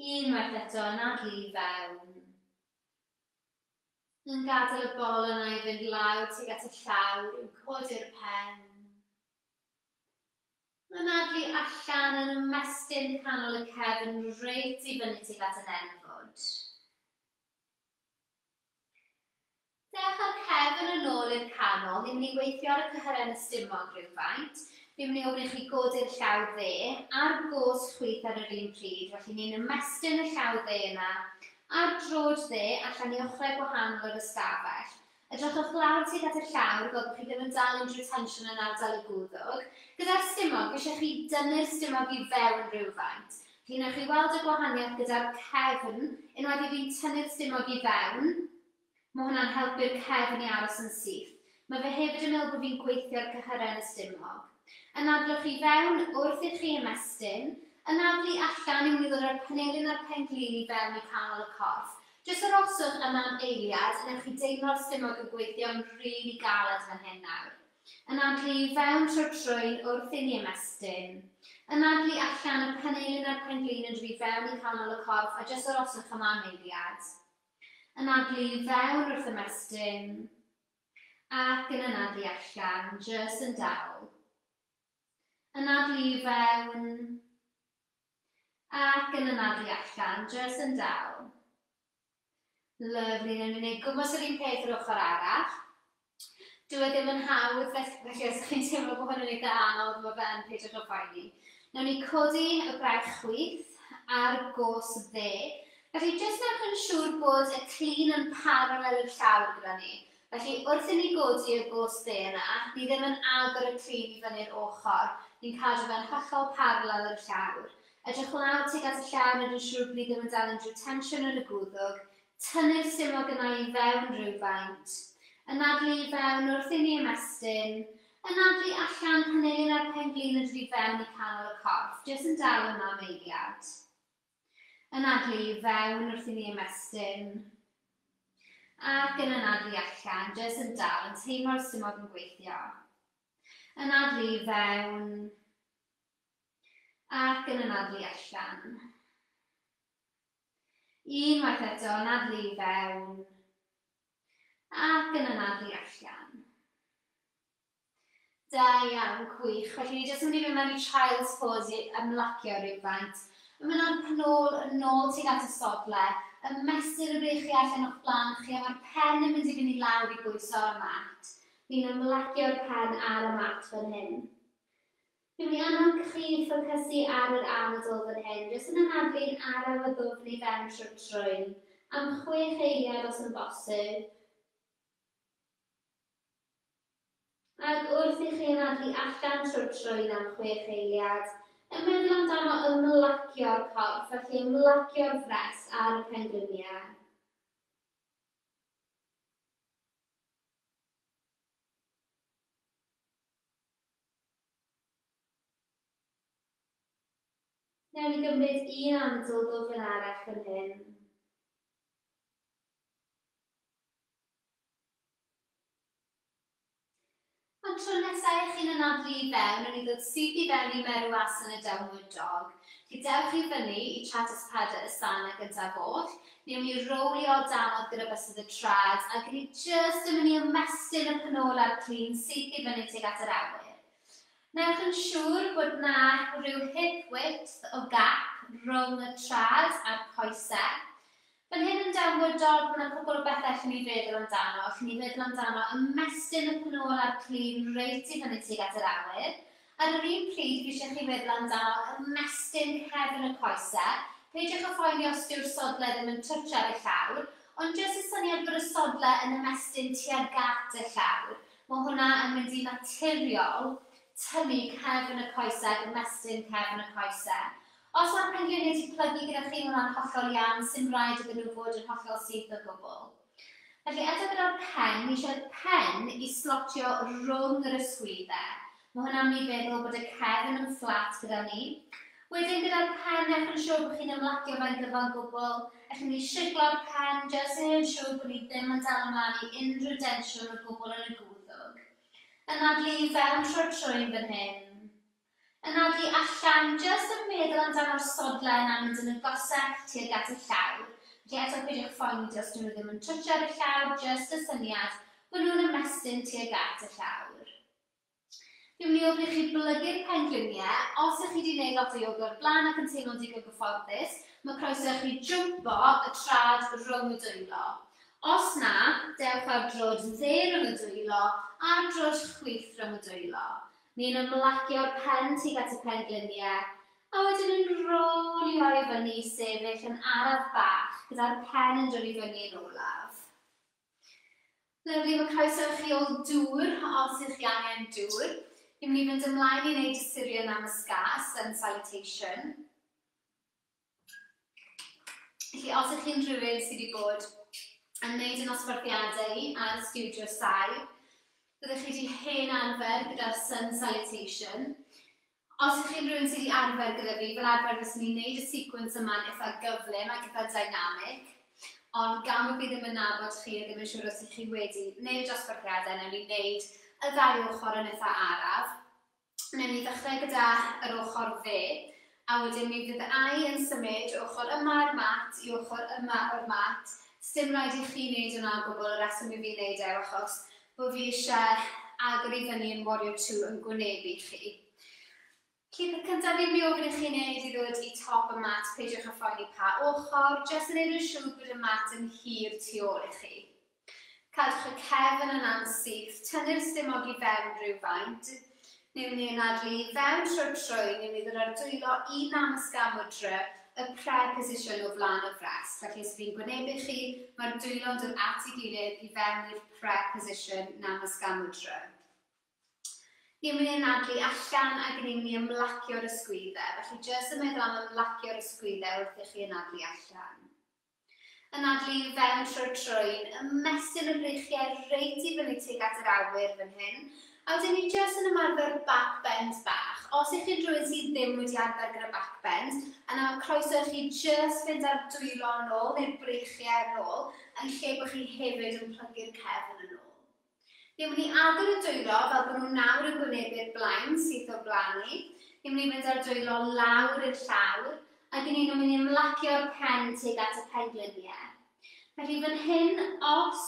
Unwaith eto, anadlu i fewn. Yn gadael y bol yna i fynd lawr tuag at y llawr, yn codi'r pen. Anadlu allan yn ymestyn canol y cefn reit i fyny tuag at y nenfod. Dewch ar cefn yn ôl i'r canol, ni'n mynd i weithio ar y cyhyren ystumog rhywfaint. Fi'n mynd i ofyn i chi godi'r llaw dde a'r gos chwith ar yr un pryd, felly ni'n ymestyn y llaw dde yna Ar drod dde, allan i ochrau gwahanol o'r ysgafn. Edrychwch lawr tuag at y llawr, fel bod chi ddim yn dal unrhyw tensiwn yn ardal y gwddwg. Gyda'r stumog, eisiau chi dynnu'r stumog i fewn rhywfaint. Felly wnewch chi weld y gwahaniaeth gyda'r cefn, unwaith i fi'n tynnu'r stumog i fewn. Mae hwnna'n helpu'r cefn i aros yn syth. Mae fe hefyd yn meddwl bod fi'n gweithio'r cyhyrau yn y stumog. Anadlwch chi fewn wrth i chi ymestyn. Anadlu allan i wneud o'r panelyn a'r penglin i fewn i canol y corff. Jyst yr oswch yma'n eiliad, wnewch chi deimlo'r stumog yn gweithio'n rili galed fan hyn nawr. Anadlu i fewn trwy'r trwyn wrth i ni ymestyn. Anadlu allan y panelyn a'r penglin yn rhy fewn i canol y corff a jyst yr oswch yma'n eiliad. Anadlu i fewn wrth ymestyn. Ac yn anadlu allan, jyst yn dal. Anadlu i fewn. Ac yn anadlu allan, jyst yn dal. Lyfli, yn mynd i gwmws yr un peth yr ochr arall. Dyw e ddim yn hawdd, felly os chi'n teimlo bod hwn yn eitha anodd, mae fe yn peidiwch o poeni. Nawn ni codi y braich chwith ar gos dde. Felly, jyst newch yn siŵr bod y clun yn paralel i'r llawr gyda ni. Felly, wrth i ni godi y gos dde yna, ni ddim yn agor y clun i fyny'r ochr. Ni'n cadw fe'n hollol paralel i'r llawr. Edrych lawr tuag at y llawr yn siŵr bod ni ddim yn dal unrhyw tensiwn yn y gwddwg. Tynnu'r stumog yna i fewn rhywfaint. Anadlu i fewn wrth i ni ymestyn. Anadlu allan panelyn a'r penglin yn rhy fewn i canol y corff, jyst yn dal yma am eiliad. Anadlu i fewn wrth i ni ymestyn. Ac yn anadlu allan, jyst yn dal, yn teimlo'r stumog yn gweithio. Anadlu i fewn. Ac yn anadlu allan. Unwaith eto, anadlu i fewn, ac yn anadlu allan. Da iawn, gwych. Felly ni jyst yn mynd i fynd mewn i child's pose i ymlacio rhywfaint. Yma na'n panol yn ôl tuag at y sodle, ymestyn y brych chi allan o'ch blaen chi, a mae'r pen yn mynd i fynd i lawr i bwyso ar y mat. Ni'n ymlacio'r pen ar y mat fan hyn. Dwi'n mynd i annog chi ffocysu ar yr anadl fan hyn, jyst yn anadlu'n araf o ddwfn i fewn trwy'r trwyn, am 6 eiliad os yn bosib. Ac wrth i chi anadlu allan trwy'r trwyn am 6 eiliad, yn meddwl amdano ymlacio'r corff, felly ymlacio'r fres ar y pengliniau. Nawn ni gymryd un anadl ddwfn arall fan hyn. Ond tro nesaf eich chi'n anadlu i fewn, yn i ddod syth i fewn i merwas yn y downward dog. Gydewch chi fyny i chatus pedal y sana gyntaf oll. Ni yn mynd i rowlio danodd gyda bysedd y trad, ac ni jyst yn mynd i ymestyn y panol a'r clun syth i fyny tuag at yr awyr. Newch yn siŵr bod na rhyw hip width o gap rhwng y trad a'r coesau. Fan hyn yn downward dog, mae yna cwbl o bethau allwn ni feddwl amdano. Allwn ni feddwl amdano ymestyn y panol a'r clun reit i fyny tuag at yr awyr. Ar yr un pryd, fi eisiau chi feddwl amdano ymestyn cefn y coesau. Peidiwch o phoeni os yw'r sodle ddim yn twtio ar y llawr, ond jyst y syniad bod y sodle yn ymestyn tuag at y llawr. Mae hwnna yn mynd i naturiol tynnu cefn y coesau, ymestyn cefn y coesau. Os mae'r pengliniau wedi plygu gyda chi hwnna'n hollol iawn, sy'n rhaid iddyn nhw fod yn hollol syth o gwbl. Felly, eto gyda'r pen, ni eisiau'r pen i slotio rhwng yr ysgwyddau. Mae hwnna'n mynd i feddwl bod y cefn yn fflat gyda ni. Wedyn gyda'r pen, ewch yn siŵr bod chi'n ymlacio fe'n gyfan gwbl. Ewch yn siglo'r pen, jyst yn siŵr bod ni ddim yn dal ymlaen i unrhyw densiwn o gwbl yn y gwddwg. Anadlu i fewn trwy'r trwyn fan hyn. Anadlu allan, jyst yn meddwl amdano'r sodle yna mynd yn agosach tuag at y llawr. Felly eto peidiwch phoeni os dyn nhw ddim yn twtio ar y llawr, jyst y syniad bod nhw'n ymestyn tuag at y llawr. Dwi'n mynd i ofyn i chi blygu'r pengliniau. Os ydych chi wedi gwneud lot o ioga o'r blaen ac yn teimlo'n digon gyfforddus, mae croeso chi jwmpo y trad rhwng y dwylo. Os na, dewch ar drod dde rhwng y dwylo a drod chwith rhwng y dwylo. Ni'n ymlacio'r pen tuag at y pengliniau, a wedyn yn rolio i fyny sefyll yn araf bach gyda'r pen yn dod i fyny yn olaf. Lyfli, mae croeso i chi o dŵr, os ych chi angen dŵr. Ni'n mynd i fynd ymlaen i wneud ystyried am y sgas yn salutation. Felly, os ych chi'n rhywun sydd wedi bod yn gwneud yn osbarthiadau ar studio sai, byddwch chi wedi hen arfer gyda'r sun salutation. Os ych chi'n rhywun sydd wedi arfer gyda fi, fel arfer fyswn ni'n gwneud y sequence yma'n eitha gyflym ac eitha dynamig, ond gan bod fi ddim yn nabod chi a ddim yn siŵr os ych chi wedi wneud dosbarthiadau, newn ni wneud y ddau ochr yn eitha araf. Newn ni ddechrau gyda yr ochr dde, a wedyn mi fydd ai yn symud ochr yma o'r mat i ochr yma o'r mat. Dim rhaid i chi wneud hwnna o gwbl, y reswm i fi wneud achos bod fi eisiau agor i fyny yn Warrior 2 yn gwynebu chi. Felly, cyntaf fi'n mi ofyn i chi wneud i ddod i top y mat, peidiwch â phoeni pa ochr, jyst yn gwneud yn siŵr bod y mat yn hir tu ôl i chi. Cadwch y cefn yn ansyth, tynnu'r stumog i fewn rhywfaint. Ni'n mynd i anadlu fewn trwy'r trwy, ni'n mynd i'r dwylo un am ysgafn y pre-position o flaen y ffres. Felly, os fi'n gwynebu chi, mae'r dwylo'n dod at ei gilydd i fewn i'r pre-position nam ysgafn. Ni'n mynd i anadlu allan ac ni'n mynd i ymlacio'r ysgwyddau. Felly, jyst yn meddwl am ymlacio'r ysgwyddau wrth i chi anadlu allan. Anadlu fewn trwy'r trwyn, ymestyn y breichiau reit i fyny tuag at yr awyr fan hyn. A wedyn ni jyst yn ymarfer backbend bach. Os ych chi'n rhywun sydd ddim wedi arfer gyda backbend, yna mae croeso i chi jyst fynd ar dwylo yn ôl neu'r breichiau yn ôl, yn lle bod chi hefyd yn plygu'r cefn yn ôl. Ni'n mynd i agor y dwylo fel bod nhw nawr yn gwynebu'r blaen sydd o blanu. Ni'n mynd i fynd ar dwylo lawr i'r llawr, ac ni'n mynd i ymlacio'r pen tuag at y pengliniau. Felly fan hyn, os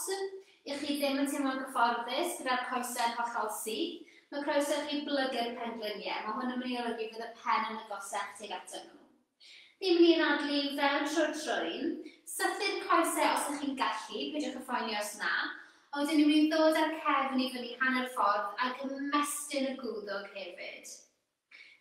ych chi ddim yn teimlo'n gyfforddus gyda'r coesau'n hollol syth, mae croeso i chi blygu'r pengliniau. Mae hwn yn mynd i olygu fydd y pen yn agosach tuag atyn nhw. Ni'n mynd i anadlu fewn trwy'r trwyn, sythu'r coesau os ych chi'n gallu, peidiwch â phoeni os na, a wedyn ni'n mynd i ddod â'r cefn i fyny hanner ffordd ac ymestyn y gwddwg hefyd.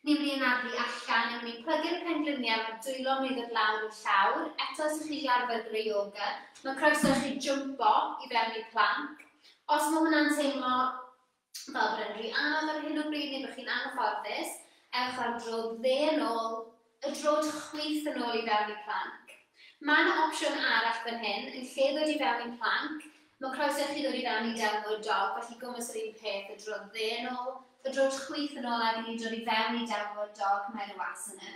Ni'n mynd i anadlu allan, ni'n mynd i plygu'r pengliniau, mae dwylo mynd i ddod lawr i'r llawr. Eto, os ych chi wedi arfer gyda Ioga, mae croeso i chi jwmpo i fewn i'r planc. Os mae hwnna'n teimlo fel bod yn rhy anodd ar hyn o bryd neu bod chi'n anghyfforddus, ewch ar drod dde yn ôl, y drod chwith yn ôl i fewn i'r planc. Mae yna opsiwn arall fan hyn, yn lle ddod i fewn i'r planc, mae croeso i chi ddod i fewn i downward dog, felly gwmys yr un peth, y drod dde yn ôl, y drod chwith yn ôl ac ni'n dod i fewn i downward dog mewn wasana.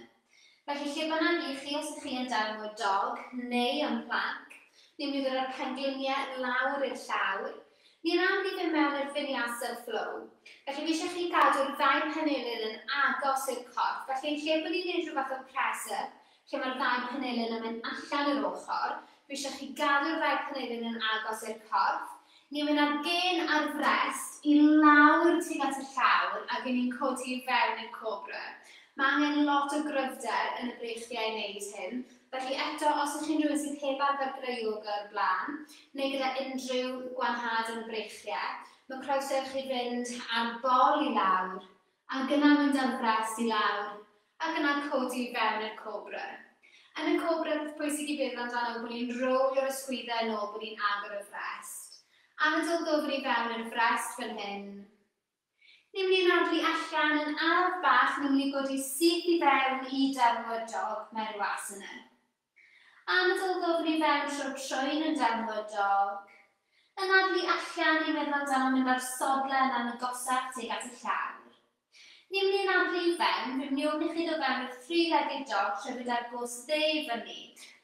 Felly lle bynnag i chi os ych chi yn downward dog neu yn planc, ni'n mynd i'r pengliniau lawr i'r llawr. Ni'n am ni fynd mewn i'r vinyasa flow. Felly fi eisiau chi gadw'r ddau penilyn yn agos i'r corff. Felly lle bod ni'n gwneud rhywbeth o press-up, lle mae'r ddau penilyn yn mynd allan yr ochr, fi eisiau chi gadw'r ddau penilyn yn agos i'r corff. Ni'n mynd ar gen ar frest i lawr tuag at y llawr ac ni'n codi i fewn i'r cobra. Mae angen lot o gryfder yn y breichiau i wneud hyn. Felly eto, os ych chi'n rhywun sydd heb arfer gyda Ioga o'r blaen, neu gyda unrhyw gwanhad yn y breichiau, mae croeso i chi fynd ar bol i lawr, ac yna mynd ar frest i lawr, ac yna codi i fewn i'r cobra. Yn y cobra, beth pwysig i feddwl amdano bod ni'n rolio'r ysgwyddau yn ôl bod ni'n agor y frest. Anadl gofyn i fewn i'r frest fan hyn. Ni'n mynd i'n adlu allan yn araf bach, ni'n mynd i godi syth i fewn i downward dog mewn wasana. Anadl gofyn i fewn trwy'r trwyn yn downward dog. Yn adlu allan i'n meddwl amdano mynd ar sodlen am y gosach tuag at y llawr. Ni'n mynd i'n adlu i fewn, fi'n mynd i ofyn i chi ddod fewn i'r three-legged dog trwy fynd ar gos dde i fyny.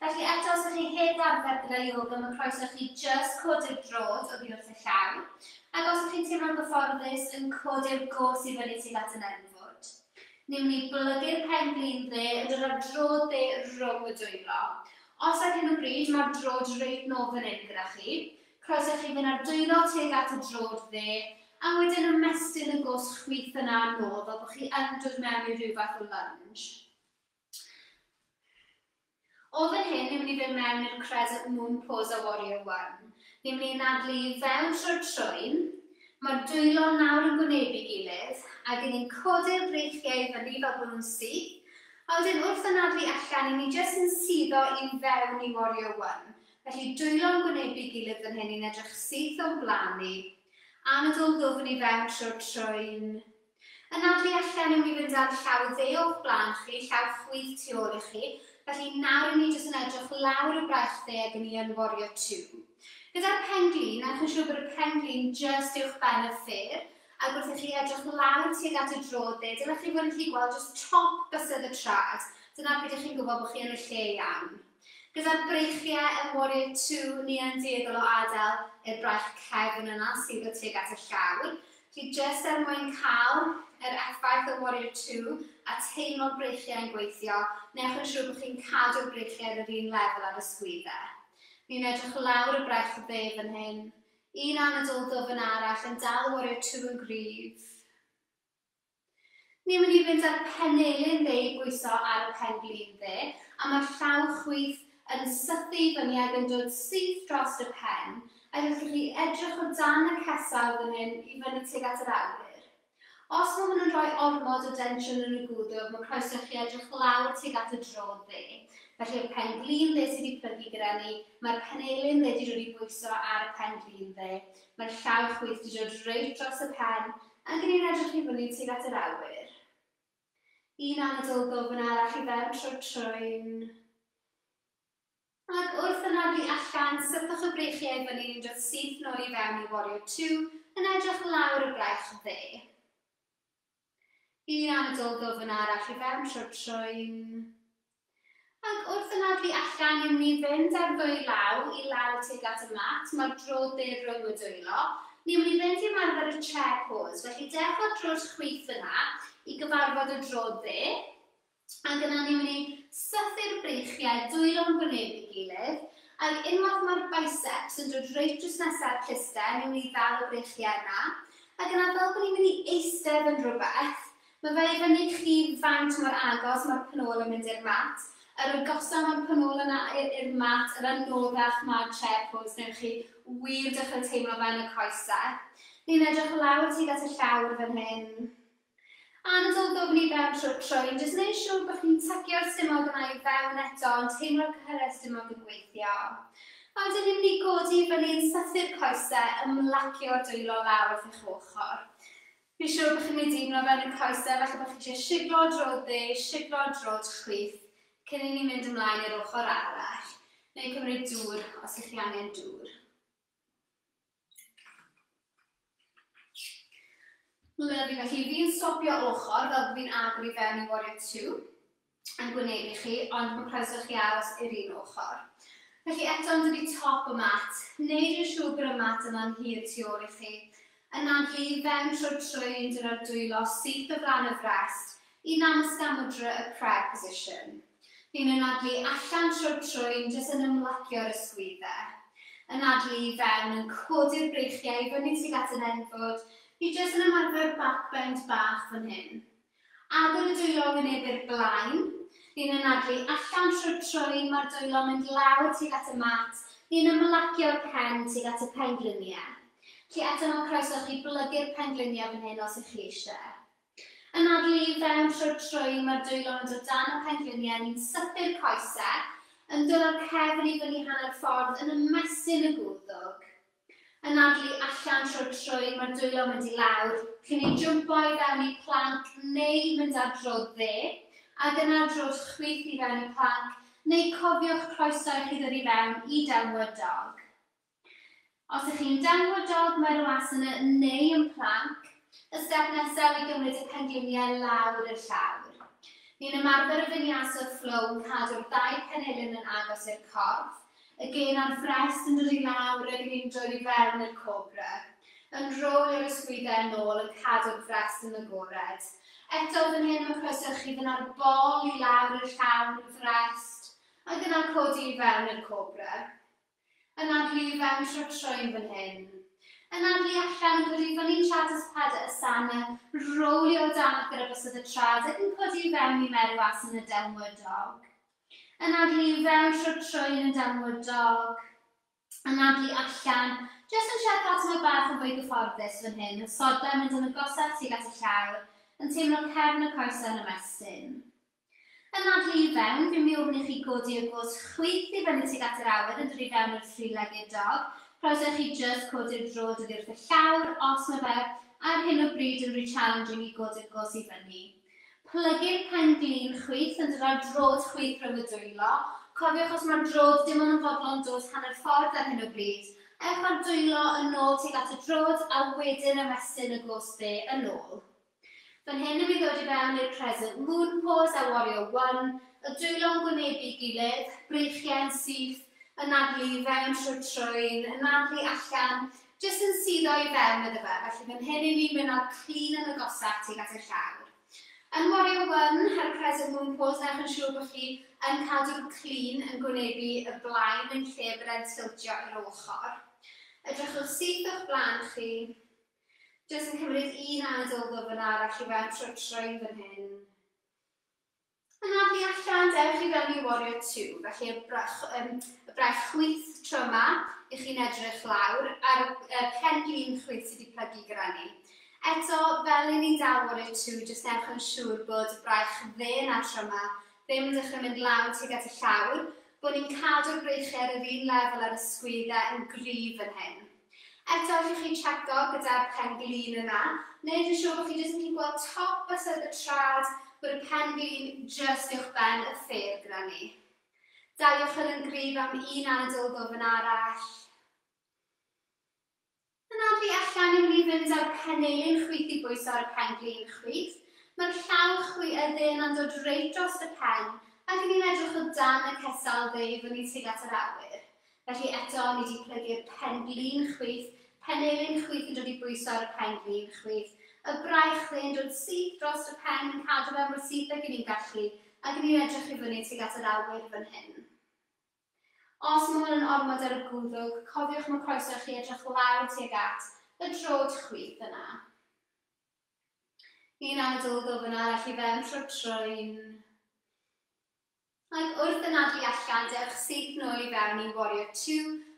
Felly eto, os ych chi heb arfer gyda Ioga, mae croeso chi jyst codi'r drod o wrth y llawr. Ac os ych chi'n teimlo'n gyfforddus yn codi'r gos i fyny tuag at yn enfod. Ni'n mynd i blygu'r penglin dde, yn dod ar drod dde rhwng y dwylo. Os ar hyn o bryd, mae'r drod reit nôl fan hyn gyda chi. Croeso chi fynd ar dwylo tuag at y drod dde, a wedyn ymestyn y gos chwith yna yn ôl, fel bod chi yn dod mewn i ryw fath o lunge. O fan hyn, ni'n mynd i fynd mewn i'r crescent moon pose o Warrior 1. Ni'n mynd i anadlu fewn trwy'r trwyn, mae'r dwylo nawr yn gwynebu gilydd, ac ni'n codi'r breichiau i fyny fel bod nhw'n syth, A wedyn wrth anadlu allan, ni jyst yn suddo i fewn i wario 1. Felly dwylo'n gwynebu gilydd fan hyn i'n edrych syth o'n blaen ni. Anadl ddwfn i fewn trwy'r trwyn. Anadlu allan yw i fynd ar llaw dde o'ch blaen chi, llaw chwyth tu ôl i chi. Felly nawr ni jyst yn edrych lawr y braich dde ag ni yn wario 2. Gyda'r pen-glin, a chi'n siŵr bod y pen-glin jyst uwch ben y ffyr. A wrth i chi edrych lawr tuag at y drodd dde, dylech chi fod yn gallu gweld jyst top bysedd y trad. Dyna pryd ych chi'n gwybod bod chi yn y lle iawn. Gyda'r breichiau yn wario 2, ni yn dueddol o adael y braich cefn yna sydd o tuag at y llawr. Felly jyst mwyn cael yr effaith o wario 2 a teimlo'r breichiau yn gweithio, newch yn siŵr bod chi'n cadw'r breichiau ar yr un lefel ar y sgwyddau. Ni'n edrych lawr y braich o dde fan hyn. Un anadl ddwfn arall yn dal wario 2 yn gryf. Ni'n mynd i fynd ar penelyn dde i bwyso ar y pen-glin dde, a mae'r llaw chwyth yn sythu fyny ac yn dod syth dros y pen, a gallwch chi edrych o dan y cesal fan hyn i fyny tuag at yr awyr. Os mae hwn yn rhoi ormod o densiwn yn y gwddwg, mae croeso chi edrych lawr tuag at y drodd dde. Felly y pen-glin dde sydd wedi plygu gyda ni, mae'r penelyn dde wedi dod i bwyso ar y pen-glin dde, mae'r llaw chwyth wedi dod reit dros y pen, ac ni'n edrych i fyny tuag at yr awyr. Un anadl ddwfn arall i fewn trwy'r trwyn. Ac wrth anadlu allan, sythwch y breichiau fyny ni'n dod syth nôl i fewn i wario 2 yn edrych lawr y braich dde. Un anadl ddwfn arall i fewn trwy'r trwyn. Ac wrth anadlu allan, ni'n mynd i fynd ar ddwy law i lawr tuag at y mat, mae'r drodd dde rhwng y dwylo. Ni'n mynd i fynd i ymarfer y chair pose, felly dewch o'r drodd chwyth yna i gyfarfod y drodd dde. Ac yna ni'n mynd i sythu'r breichiau dwylo'n gwynebu gilydd, ac unwaith mae'r biceps yn dod reit drws nesaf cluster, ni'n mynd i ddal y breichiau yna. Ac yna fel bod ni'n mynd i eistedd yn rhywbeth, mae fe i fyny chi faint mor agos mae'r penol yn mynd i'r mat. Yr agosaf mae'r penol yna i'r mat, yr anoddach mae'r chair pose, newch chi wir dechrau teimlo fe'n y coesau. Ni'n edrych lawr tuag at y llawr fan hyn. Anadl ddwfn i fewn trwy'r trwyn, jyst wneud siŵr bod chi'n tacio'r stumog yna i fewn eto, ond teimlo'r cyhyrau stumog yn gweithio. A wedyn ni'n mynd i godi fyny yn sythu'r coesau, ymlacio'r dwylo lawr wrth eich ochr. Fi'n siŵr bod chi'n mynd i deimlo fe'n y coesau, felly bod chi eisiau siglo drodd dde, siglo drodd chwyth, cyn i ni mynd ymlaen i'r ochr arall, neu cymryd dŵr os ych chi angen dŵr. Lyfli, felly fi'n stopio ochr fel fi'n agor i fewn i wario 2 yn gwynebu chi, ond mae croeso chi aros i'r un ochr. Felly eto yn dod i top y mat, neud yn siŵr bod y mat yma'n hir tu ôl i chi. Anadlu i fewn trwy'r trwyn dyna'r dwylo syth o flaen y frest i'n ysgafn y prague position. Ni'n anadlu allan trwy'r trwyn jyst yn ymlacio'r ysgwyddau. Anadlu i fewn yn codi'r breichiau i fyny tuag at yn enfod, i jyst yn ymarfer backbend bach fan hyn. Agor y dwylo wynebu'r blaen. Ni'n anadlu allan trwy'r trwyn, mae'r dwylo mynd lawr tuag at y mat. Ni'n ymlacio'r pen tuag at y pengliniau. Felly eto mae croeso chi blygu'r pengliniau fan hyn os ych chi eisiau. Anadlu i fewn trwy'r trwyn, mae'r dwylo yn dod dan y pengliniau, ni'n sythu'r coesau, yn dod o'r cefn i fyny hanner ffordd yn ymestyn y gwddwg. Anadlu allan trwy'r trwyn, mae'r dwylo mynd i lawr, chi'n ei jwmpo i fewn i planc neu mynd ar drodd dde, ac yna drodd chwyth i fewn i planc, neu cofiwch croeso i chi ddod i fewn i downward dog. Os ych chi'n downward dog, mae'r asana neu yn planc, y step nesaf i gymryd y pengliniau lawr i'r llawr. Ni'n ymarfer y finias o flow yn cadw'r ddau penelyn yn agos i'r corff, y gen a'r frest yn dod i lawr ac ni'n dod i fewn i'r cobra. Yn rôl i'r ysgwyddau yn ôl yn cadw'r frest yn agored. Eto fan hyn mae croeso chi fynd ar bol i lawr i'r llawn y frest, ac yna codi i fewn i'r cobra. Anadlu i fewn trwy'r trwyn fan hyn. Anadlu allan yn codi i fyny'n siatas pad y sana, rolio dan gyda bysedd y trad ac yn codi i fewn i merwas yn y downward dog. Anadlu i fewn trwy'r trwyn yn downward dog. Anadlu allan, jyst yn siarad at yma bach yn fwy gyfforddus fan hyn, y sodlau mynd yn agosaf tuag at y llawr, yn teimlo cefn y coesau yn ymestyn. Anadlu I fewn, fi'n mynd ofyn I chi godi'r gos chwith I fyny tuag at yr awyr yn dod I fewn o'r thrilegydd dog. Prosech chi just codi'r drod oddi wrth y llawr, os mae fe, ar hyn o bryd yn rhy challenging I godi'r gos I fyny. Plygu'r pen glin chwith yn dod â'r drod chwith rhwng y dwylo. Cofiwch os mae'r drod dim ond yn fodlon dod hanner ffordd ar hyn o bryd. Ewch mae'r dwylo yn ôl tuag at y drod a wedyn ymestyn y gos dde yn ôl. Fan hyn yn mynd ddod I fewn i'r present moon pose a warrior 1, y dwylo'n gwynebu gilydd, breichiau'n syth, anadlu I fewn trwy'n, anadlu allan, jyst yn suddo I fewn iddo fe, felly fan hyn I ni'n mynd o'r clean yn agosach tuag at y llawr. Yn warrior 1, ar present moon pose, newch yn siŵr bod chi yn cadw'r clean yn gwynebu y blaen yn lle byddai'n tiltio i'r ochr. Edrychwch syth o'ch blaen chi, jyst yn cymryd un anadl fan arall I fewn trwy'n fan hyn. Anadlu allan, dewch I fewn I warrior 2, felly y braich chwith tro yma, I chi'n edrych lawr, a'r pen glin chwith sydd wedi plygu gyda ni. Eto, fel I ni'n dal warrior 2, jyst newch yn siŵr bod y braich dde yna tro yma ddim yn dechrau mynd lawr tuag at y llawr, bod ni'n cadw'r breichiau ar yr un lefel ar y sgwydau yn gryf yn hyn. Eto, allwch chi checo gyda'r pen glin yna, wneud yn siŵr bod chi jyst yn gallu gweld top bysedd y trad, bod y pen glin jyst uwch ben y ffêr gyda ni. Daliwch yn gryf am un anadl fan arall. Anadlu allan I mynd I fynd â'r penelyn chwith I bwyso ar y pen glin chwith. Mae'r llaw dde'n yn dod reit dros y pen, ac ni'n edrych o dan y cesal dde I fyny tuag at yr awyr. Felly eto, ni wedi plygu'r pen glin chwith, penelyn chwith yn dod I bwyso ar y pen glin chwith, y braich dde'n dod syth dros y pen yn cadw fe mor syth ag ni'n gallu, ac ni'n edrych I fyny tuag at yr awyr fan hyn. Os mae hwn yn ormod ar y gwddwg, cofiwch mae croeso chi edrych lawr tuag at y drod chwith yna. Un anadl fan arall I fewn trwy'n. Ac wrth anadlu allan, dewch syth nôl I fewn I warrior 2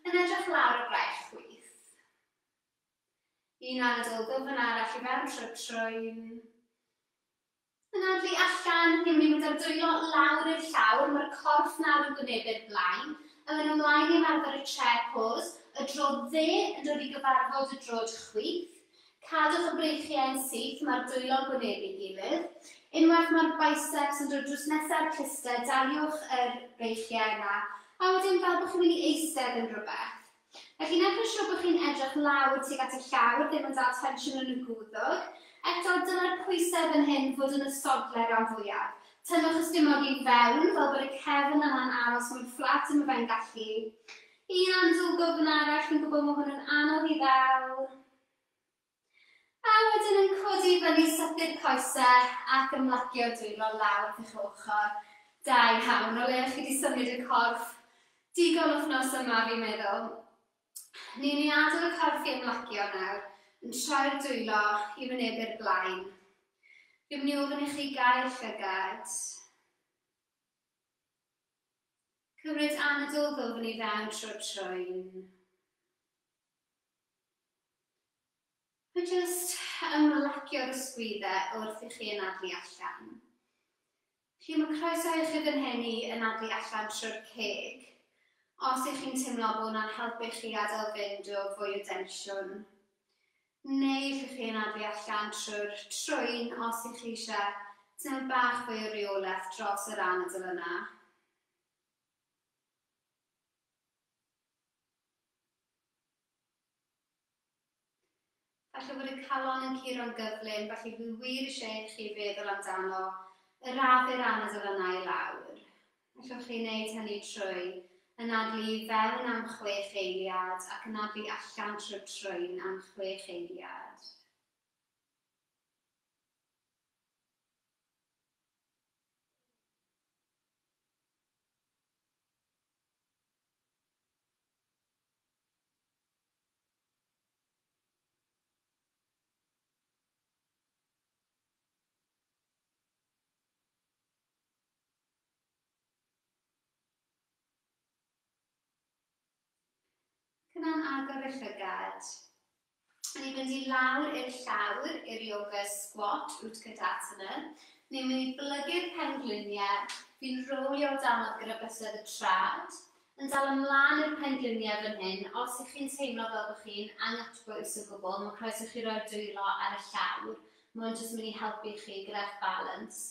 yn edrych lawr y braich chwith. Un anadl fan arall I fewn trwy'n. Anadlu allan, ni'n mynd ar dwylo lawr i'r llawr, mae'r corff nawr yn gwynebu'r blaen, a mynd ymlaen I ymarfer y chair pose, y drod dde yn dod I gyfarfod y drod chwith. Cadwch y breichiau yn syth, mae'r dwylo'n gwynebu gilydd. Unwaith mae'r biceps yn dod drws nesaf cluster, daliwch yr breichiau yna, a wedyn fel bod chi'n mynd I eistedd yn rhywbeth. Felly newch yn siŵr bod chi'n edrych lawr tuag at y llawr, ddim yn dal tensiwn yn y gwddwg. Eto, dyna'r pwysau fan hyn fod yn ystodler am fwyaf. Tynnwch ystumog I fewn, fel bod y cefn yna'n aros mewn fflat yn y fe'n gallu. Un anadl fan arall, fi'n gwybod mae hwn yn anodd I ddal. A wedyn yn codi fyny sythu'r coesau ac ymlacio dwylo lawr wrth eich ochr. Da iawn, o le chi wedi symud y corff digon wythnos yma fi'n meddwl. Ni'n ei adael y corff I ymlacio nawr, yn troi'r dwylo I fynebu'r blaen. Fi'n mynd ofyn I chi gael llygad. Cymryd anadl fan I fewn trwy'n. Mae jyst ymlacio'r ysgwyddau wrth I chi anadlu allan. Felly mae croeso I chi fan hyn I anadlu allan trwy'r ceg. Os ych chi'n teimlo bod hwnna'n helpu chi adael fynd o fwy o densiwn. Neu ych chi anadlu allan trwy'r trwyn os ych chi eisiau tynnu bach fwy o reolaeth dros yr anadl yna. Falle bod y calon yn curo'n gyflym, felly fi wir eisiau chi feddwl amdano y rafu'r anadl yna I lawr. Allwch chi wneud hynny trwy anadlu fewn am 6 eiliad ac anadlu allan trwy'r trwyn am 6 eiliad. Cynnal agor y llygad. Ni'n mynd I lawr i'r llawr, i'r yoga squat, utkatasana. ni'n mynd i blygu'r pengliniau, fi'n rowlio damaid gyda bysedd y trad, yn dal ymlaen i'r pengliniau fan hyn, os ych chi'n teimlo fel bod chi'n angatbwys o gwbl, mae'n croeso chi roi'r dwylo ar y llawr, mae'n jyst mynd i helpu chi gyda'r balans.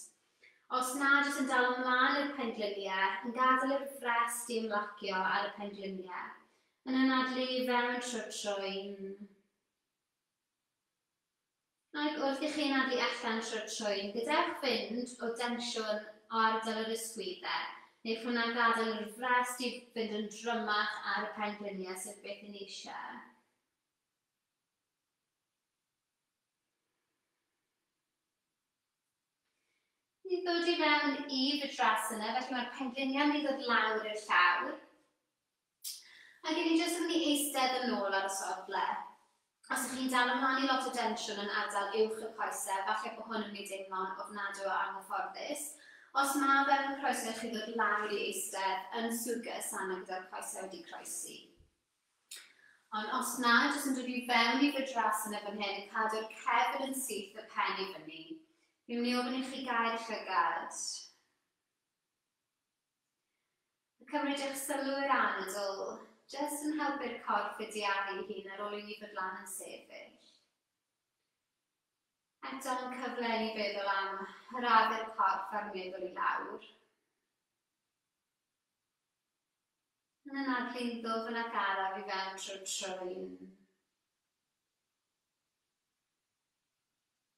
Os na jyst yn dal ymlaen i'r pengliniau, yn gadael i'r ffres di ymlacio ar y pengliniau, yn anadlu fewn trwy'n. Ac wrth i chi'n anadlu allan trwy'n, gadewch fynd o densiwn o ardal yr ysgwyddau, neu hwnna gadael yr ffres di fynd yn drymach ar y pengliniau sydd beth yn eisiau. Ni ddod i fewn i fydrasana, felly mae'r pengliniau yn mynd i ddod lawr i'r llawr. Ac i ni jyst yn mynd i eistedd yn ôl ar y sofle. Os ydych chi'n dal ymlaen i lot o densiwn yn ardal uwch y coesau, falle bod hwn yn mynd i deimlo'n ofnadwy o anghyfforddus. Os mae fe'n croeso chi ddod lawr i eistedd yn swga sana gyda'r coesau wedi croesi. Ond os na, jyst yn dod i fewn i fydrasana fan hyn yn cadw'r cefn yn syth y pen i fyny. Fi'n mynd i ofyn i chi gael eich llygad. Cymryd eich sylw i'r anadl, jyst yn helpu'r corff i diaru hun ar ôl i ni fodlan yn sefyll. Eto'n cyfle i ni feddwl am hyrrafu'r corff a'r meddwl i lawr. Yn anadlu'n ddwfn ac araf i fewn trwy'n.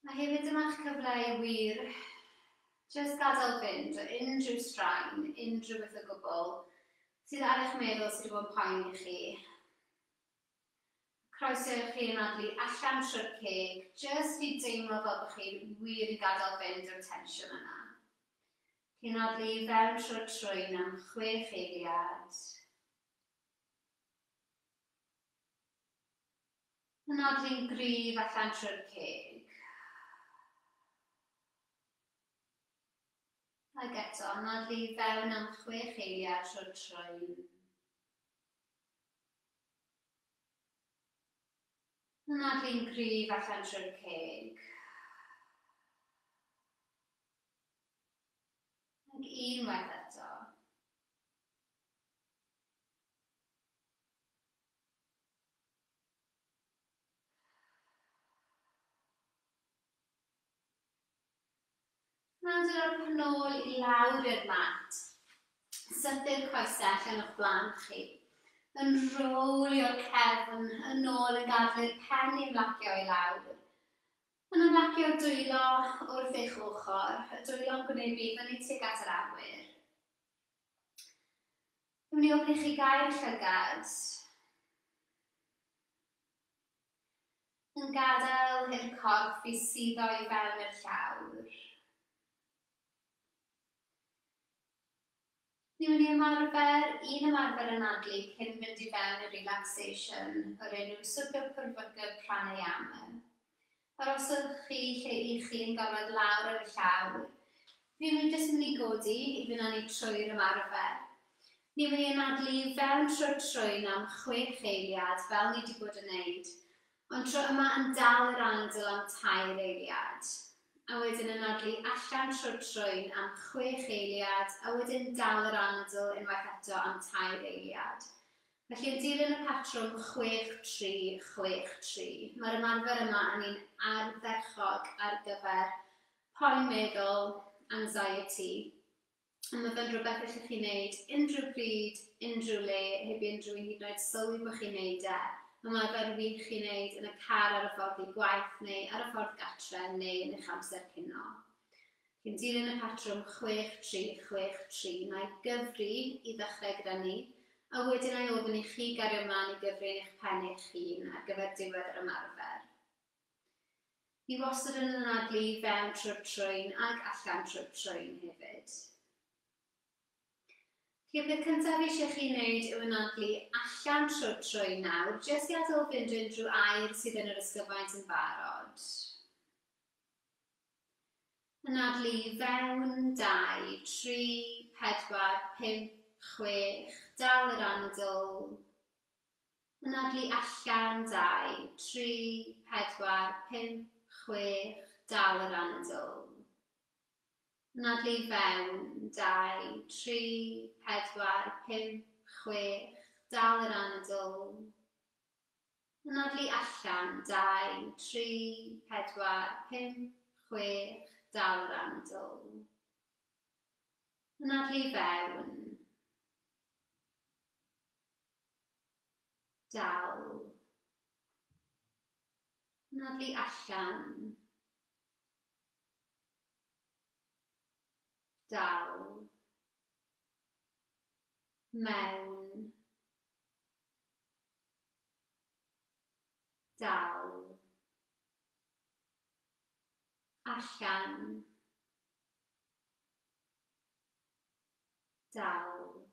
A hefyd yma'ch cyfle i wir, jyst gadael fynd o unrhyw straen, unrhyw beth o gwbl, sydd ar eich meddwl sydd wedi bod yn poeni chi. Croeso i chi anadlu allan trwy'r ceg, jyst i deimlo fel bod chi wir i gadael fynd o'r tensiwn yna. Chi'n anadlu fewn trwy'n am 6 eiliad. Anadlu'n gryf allan trwy'r ceg. Ac eto, anadlu fewn am 6 eiliad trwy'n. Anadlu'n gryf allan trwy'r ceg. Ac unwaith eto. Nawr dod o'r nôl i lawr i'r mat. Sythu'r coesau allan o'ch blaen chi. Yn rowlio'r cefn yn ôl yn gadael pen i ymlacio i lawr. Yn ymlacio'r dwylo wrth eich ochr, y dwylo'n gwynebu fyny tuag at yr awyr. Dwi'n mynd i ofyn i chi gael llygad. Yn gadael i'r corff i suddo i fewn i'r llawr. Ni'n mynd i ymarfer anadlu cyn mynd i fewn i'r relaxation o'r enw sugapurvaka pranayama. Ar os ydych chi lle i chi'n gorfod lawr ar y llawr, fi'n mynd i godi i fynd â ni trwy'r ymarfer. Ni'n mynd i anadlu fewn trwy'n am 6 eiliad fel ni wedi bod yn neud, ond tro yma yn dal yr anadl am 2 eiliad. A wedyn anadlu allan trwy'n am 6 eiliad, a wedyn dal yr anadl unwaith eto am 2 eiliad. Felly yn dilyn y patrwm 6-3, 6-3. Mae'r ymarfer yma yn un ardderchog ar gyfer poen meddwl, anxiety. A mae fe'n rhywbeth allwch chi wneud unrhyw bryd, unrhyw le, heb unrhyw hyd yn oed sylwi bod chi'n wneud e. A mae fe'n wych i wneud yn y car ar y ffordd i gwaith neu ar y ffordd gatre neu yn eich amser cinio. Chi'n dilyn y patrwm 6-3, 6-3. Mae gyfri i ddechrau gyda ni, a wedyn ai ofyn i chi gario ymlaen i gyfri'n eich pen eich hun ar gyfer diwedd yr ymarfer. Ni wastad yn anadlu fewn trwy'n ac allan trwy'n hefyd. Bydd cyntaf eisiau chi wneud yw anadlu allan trwy'n nawr, jyst i adael fynd unrhyw air sydd yn yr ysgyfaint yn barod. Anadlu fewn 2, 3, 4, 5, 6, dal yr anadl. Anadlu allan 2, 3, 4, 5, 6, dal yr anadl. Anadlu i fewn, 2, 3, 4, 5, 6, dal yr anadl. Anadlu allan, 2, 3, 4, 5, 6, dal yr anadl. Anadlu i fewn, dal. Anadlu allan, dal. Mewn, dal. Allan, dal.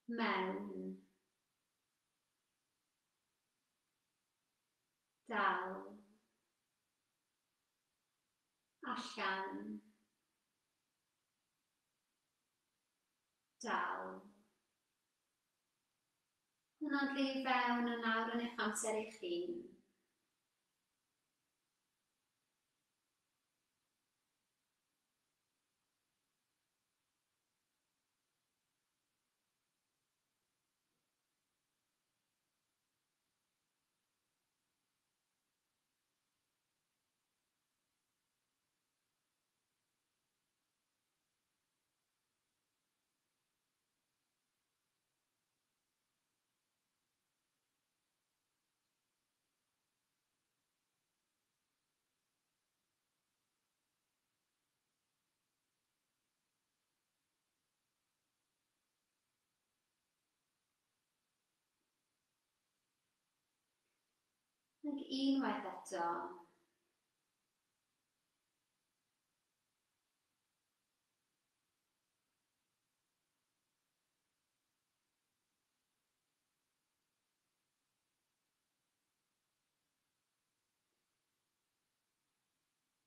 Mewn, dal. Allan, dal. Anadlu i fewn a nawr yn eich amser eich hun. Ac unwaith eto.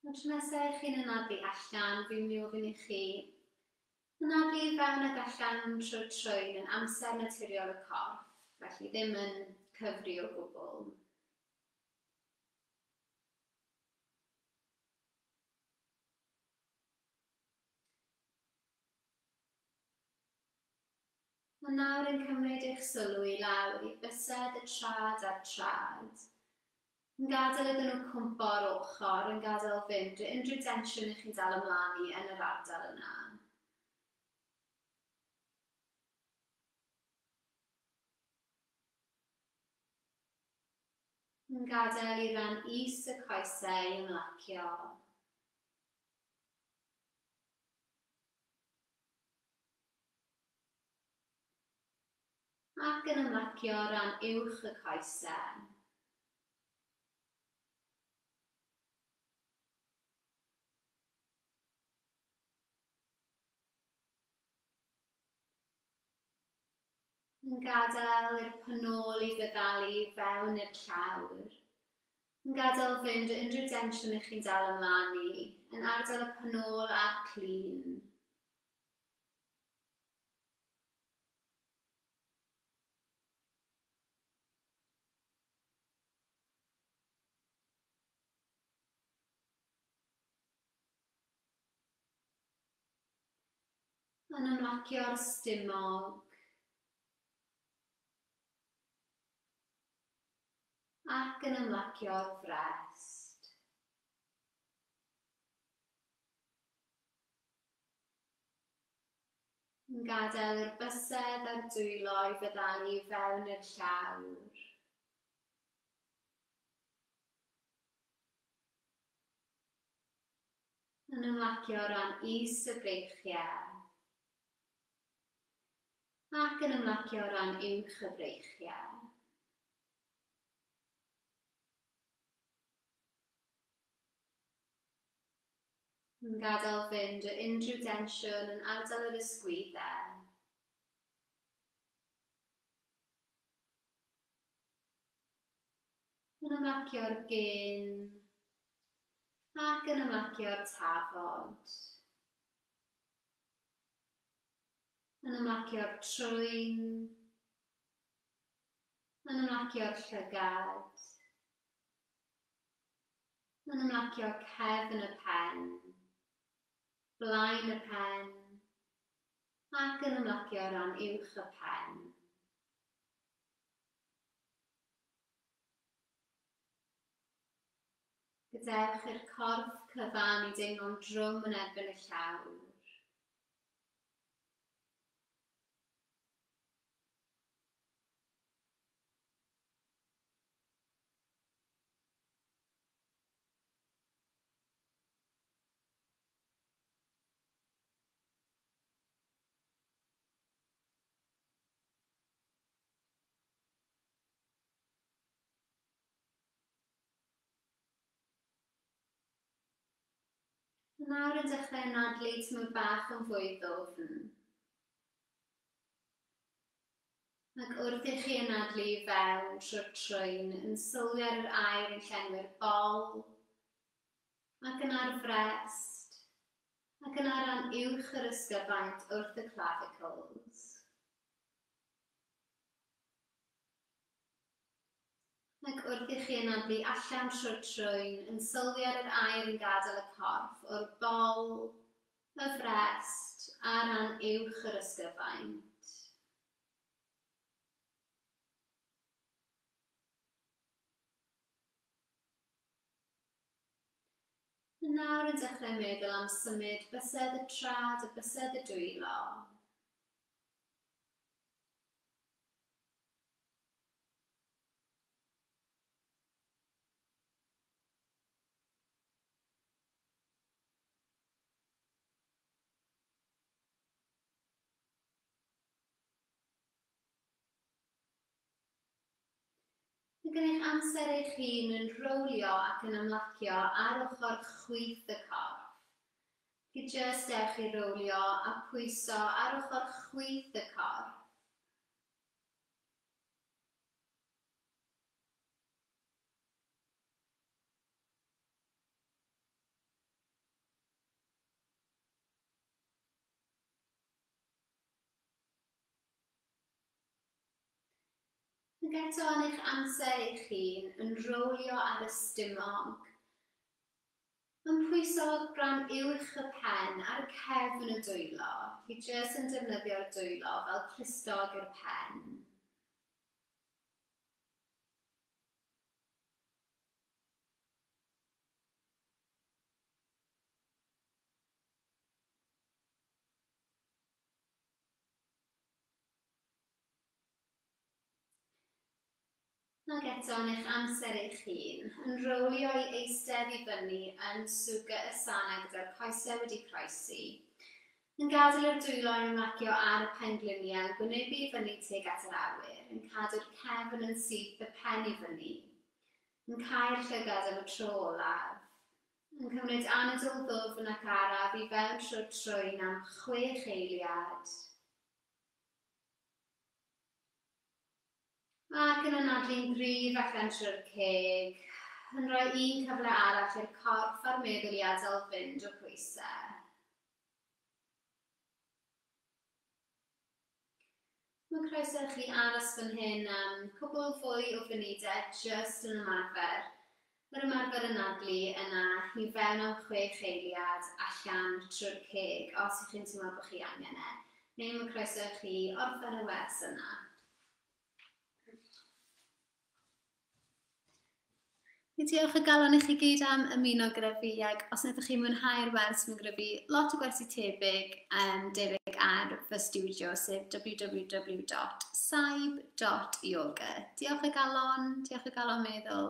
Ond tro nesaf chi'n anadlu allan, fi'n mynd i ofyn i chi anadlu i fewn ac allan trwy'r trwyn yn amser naturiol y corff, felly ddim yn cyfri o gwbl. A nawr yn cymryd eich sylw i lawr i bysedd y trad a'r trad. Yn gadael iddyn nhw cwmpo o'r ochr, yn gadael fynd unrhyw densiwn ych chi'n dal ymlaen i yn yr ardal yna. Yn gadael i ran is y coesau ymlacio. Ac yn ymlacio ran uwch y coesau. Yn gadael i'r penol i feddalu fewn i'r llawr. Yn gadael fynd unrhyw densiwn ych chi'n dal ymlaen i, yn ardal y penol a'r clyn. Yn ymlacio'r stumog. Ac yn ymlacio'r frest. Yn gadael i'r bysedd a'r dwylo i feddalu fewn i'r llawr. Yn ymlacio ran is y breichiau. Ac yn ymlacio ran uwch y breichiau. Yn gadael fynd o unrhyw densiwn yn ardal yr ysgwyddau. Yn ymlacio'r gyn. Ac yn ymlacio'r tafod. Yn ymlacio'r trwyn. Yn ymlacio'r llygad. Yn ymlacio'r cefn y pen. blaen y pen, ac yn ymlacio o ran uwch y pen. Gadewch i'r corff cyfan i deimlo'n drwm yn erbyn y llawr. Nawr yn dechrau anadlu tymor bach yn fwy ddwfn. Ac wrth i chi anadlu i fewn trwy'r trwyn, yn sylwi ar yr aer yn llenwi'r bol, ac yn arfrest, ac yn ar ran uwch yr ysgafn wrth y clavicles. Ac wrth i chi anadlu allan trwy'r trwyn, yn sylwi ar yr aer yn gadael y corff o'r bol, y frest, a ran uwch yr ysgafn. Nawr yn dechrau meddwl am symud bysedd y trad a bysedd y dwylo. Mae gen eich amser eich hun yn rowlio ac yn ymlacio ar ochr chwith y corff. Chi jyst ewch i rowlio a pwyso ar ochr chwith y corff. Ac eto yn eich amser eich hun yn rowlio ar y stumog. Yn pwyso bron uwch y pen ar cefn y dwylo. Chi jyst yn defnyddio'r dwylo fel clustog i'r pen. Ac eto yn eich amser eich hun, yn rowlio i eistedd i fyny yn swga y sana gyda'r coesau wedi croesi. Yn gadael yr dwylo yn ymlacio ar y pengliniau, gwynebu i fyny tuag at yr awyr, yn cadw'r cefn yn syth y pen i fyny, yn cael llygad am y tro olaf, yn cymryd anadl ddwfn ac araf i fewn trwy'r trwyn am 6 eiliad. Ac yn anadlu'n gryf allan trwy'r ceg, yn rhoi un cyfle arall i'r corff a'r meddwl i adael fynd o pwysau. Mae croeso chi aros fan hyn am cwbl fwy o funudau jyst yn ymarfer. Mae'r ymarfer anadlu yna i fewn am 6 eiliad allan trwy'r ceg os ych chi'n teimlo bod chi angen e. Neu mae croeso chi orffen y wers yna. Diolch o galon i chi gyd am ymuno gyda fi, ac os ydych chi'n mwynhau'r wers mae'n gyda fi lot o gwersi tebyg ar fy studio, sef www.saib.ioga. Diolch o galon meddwl.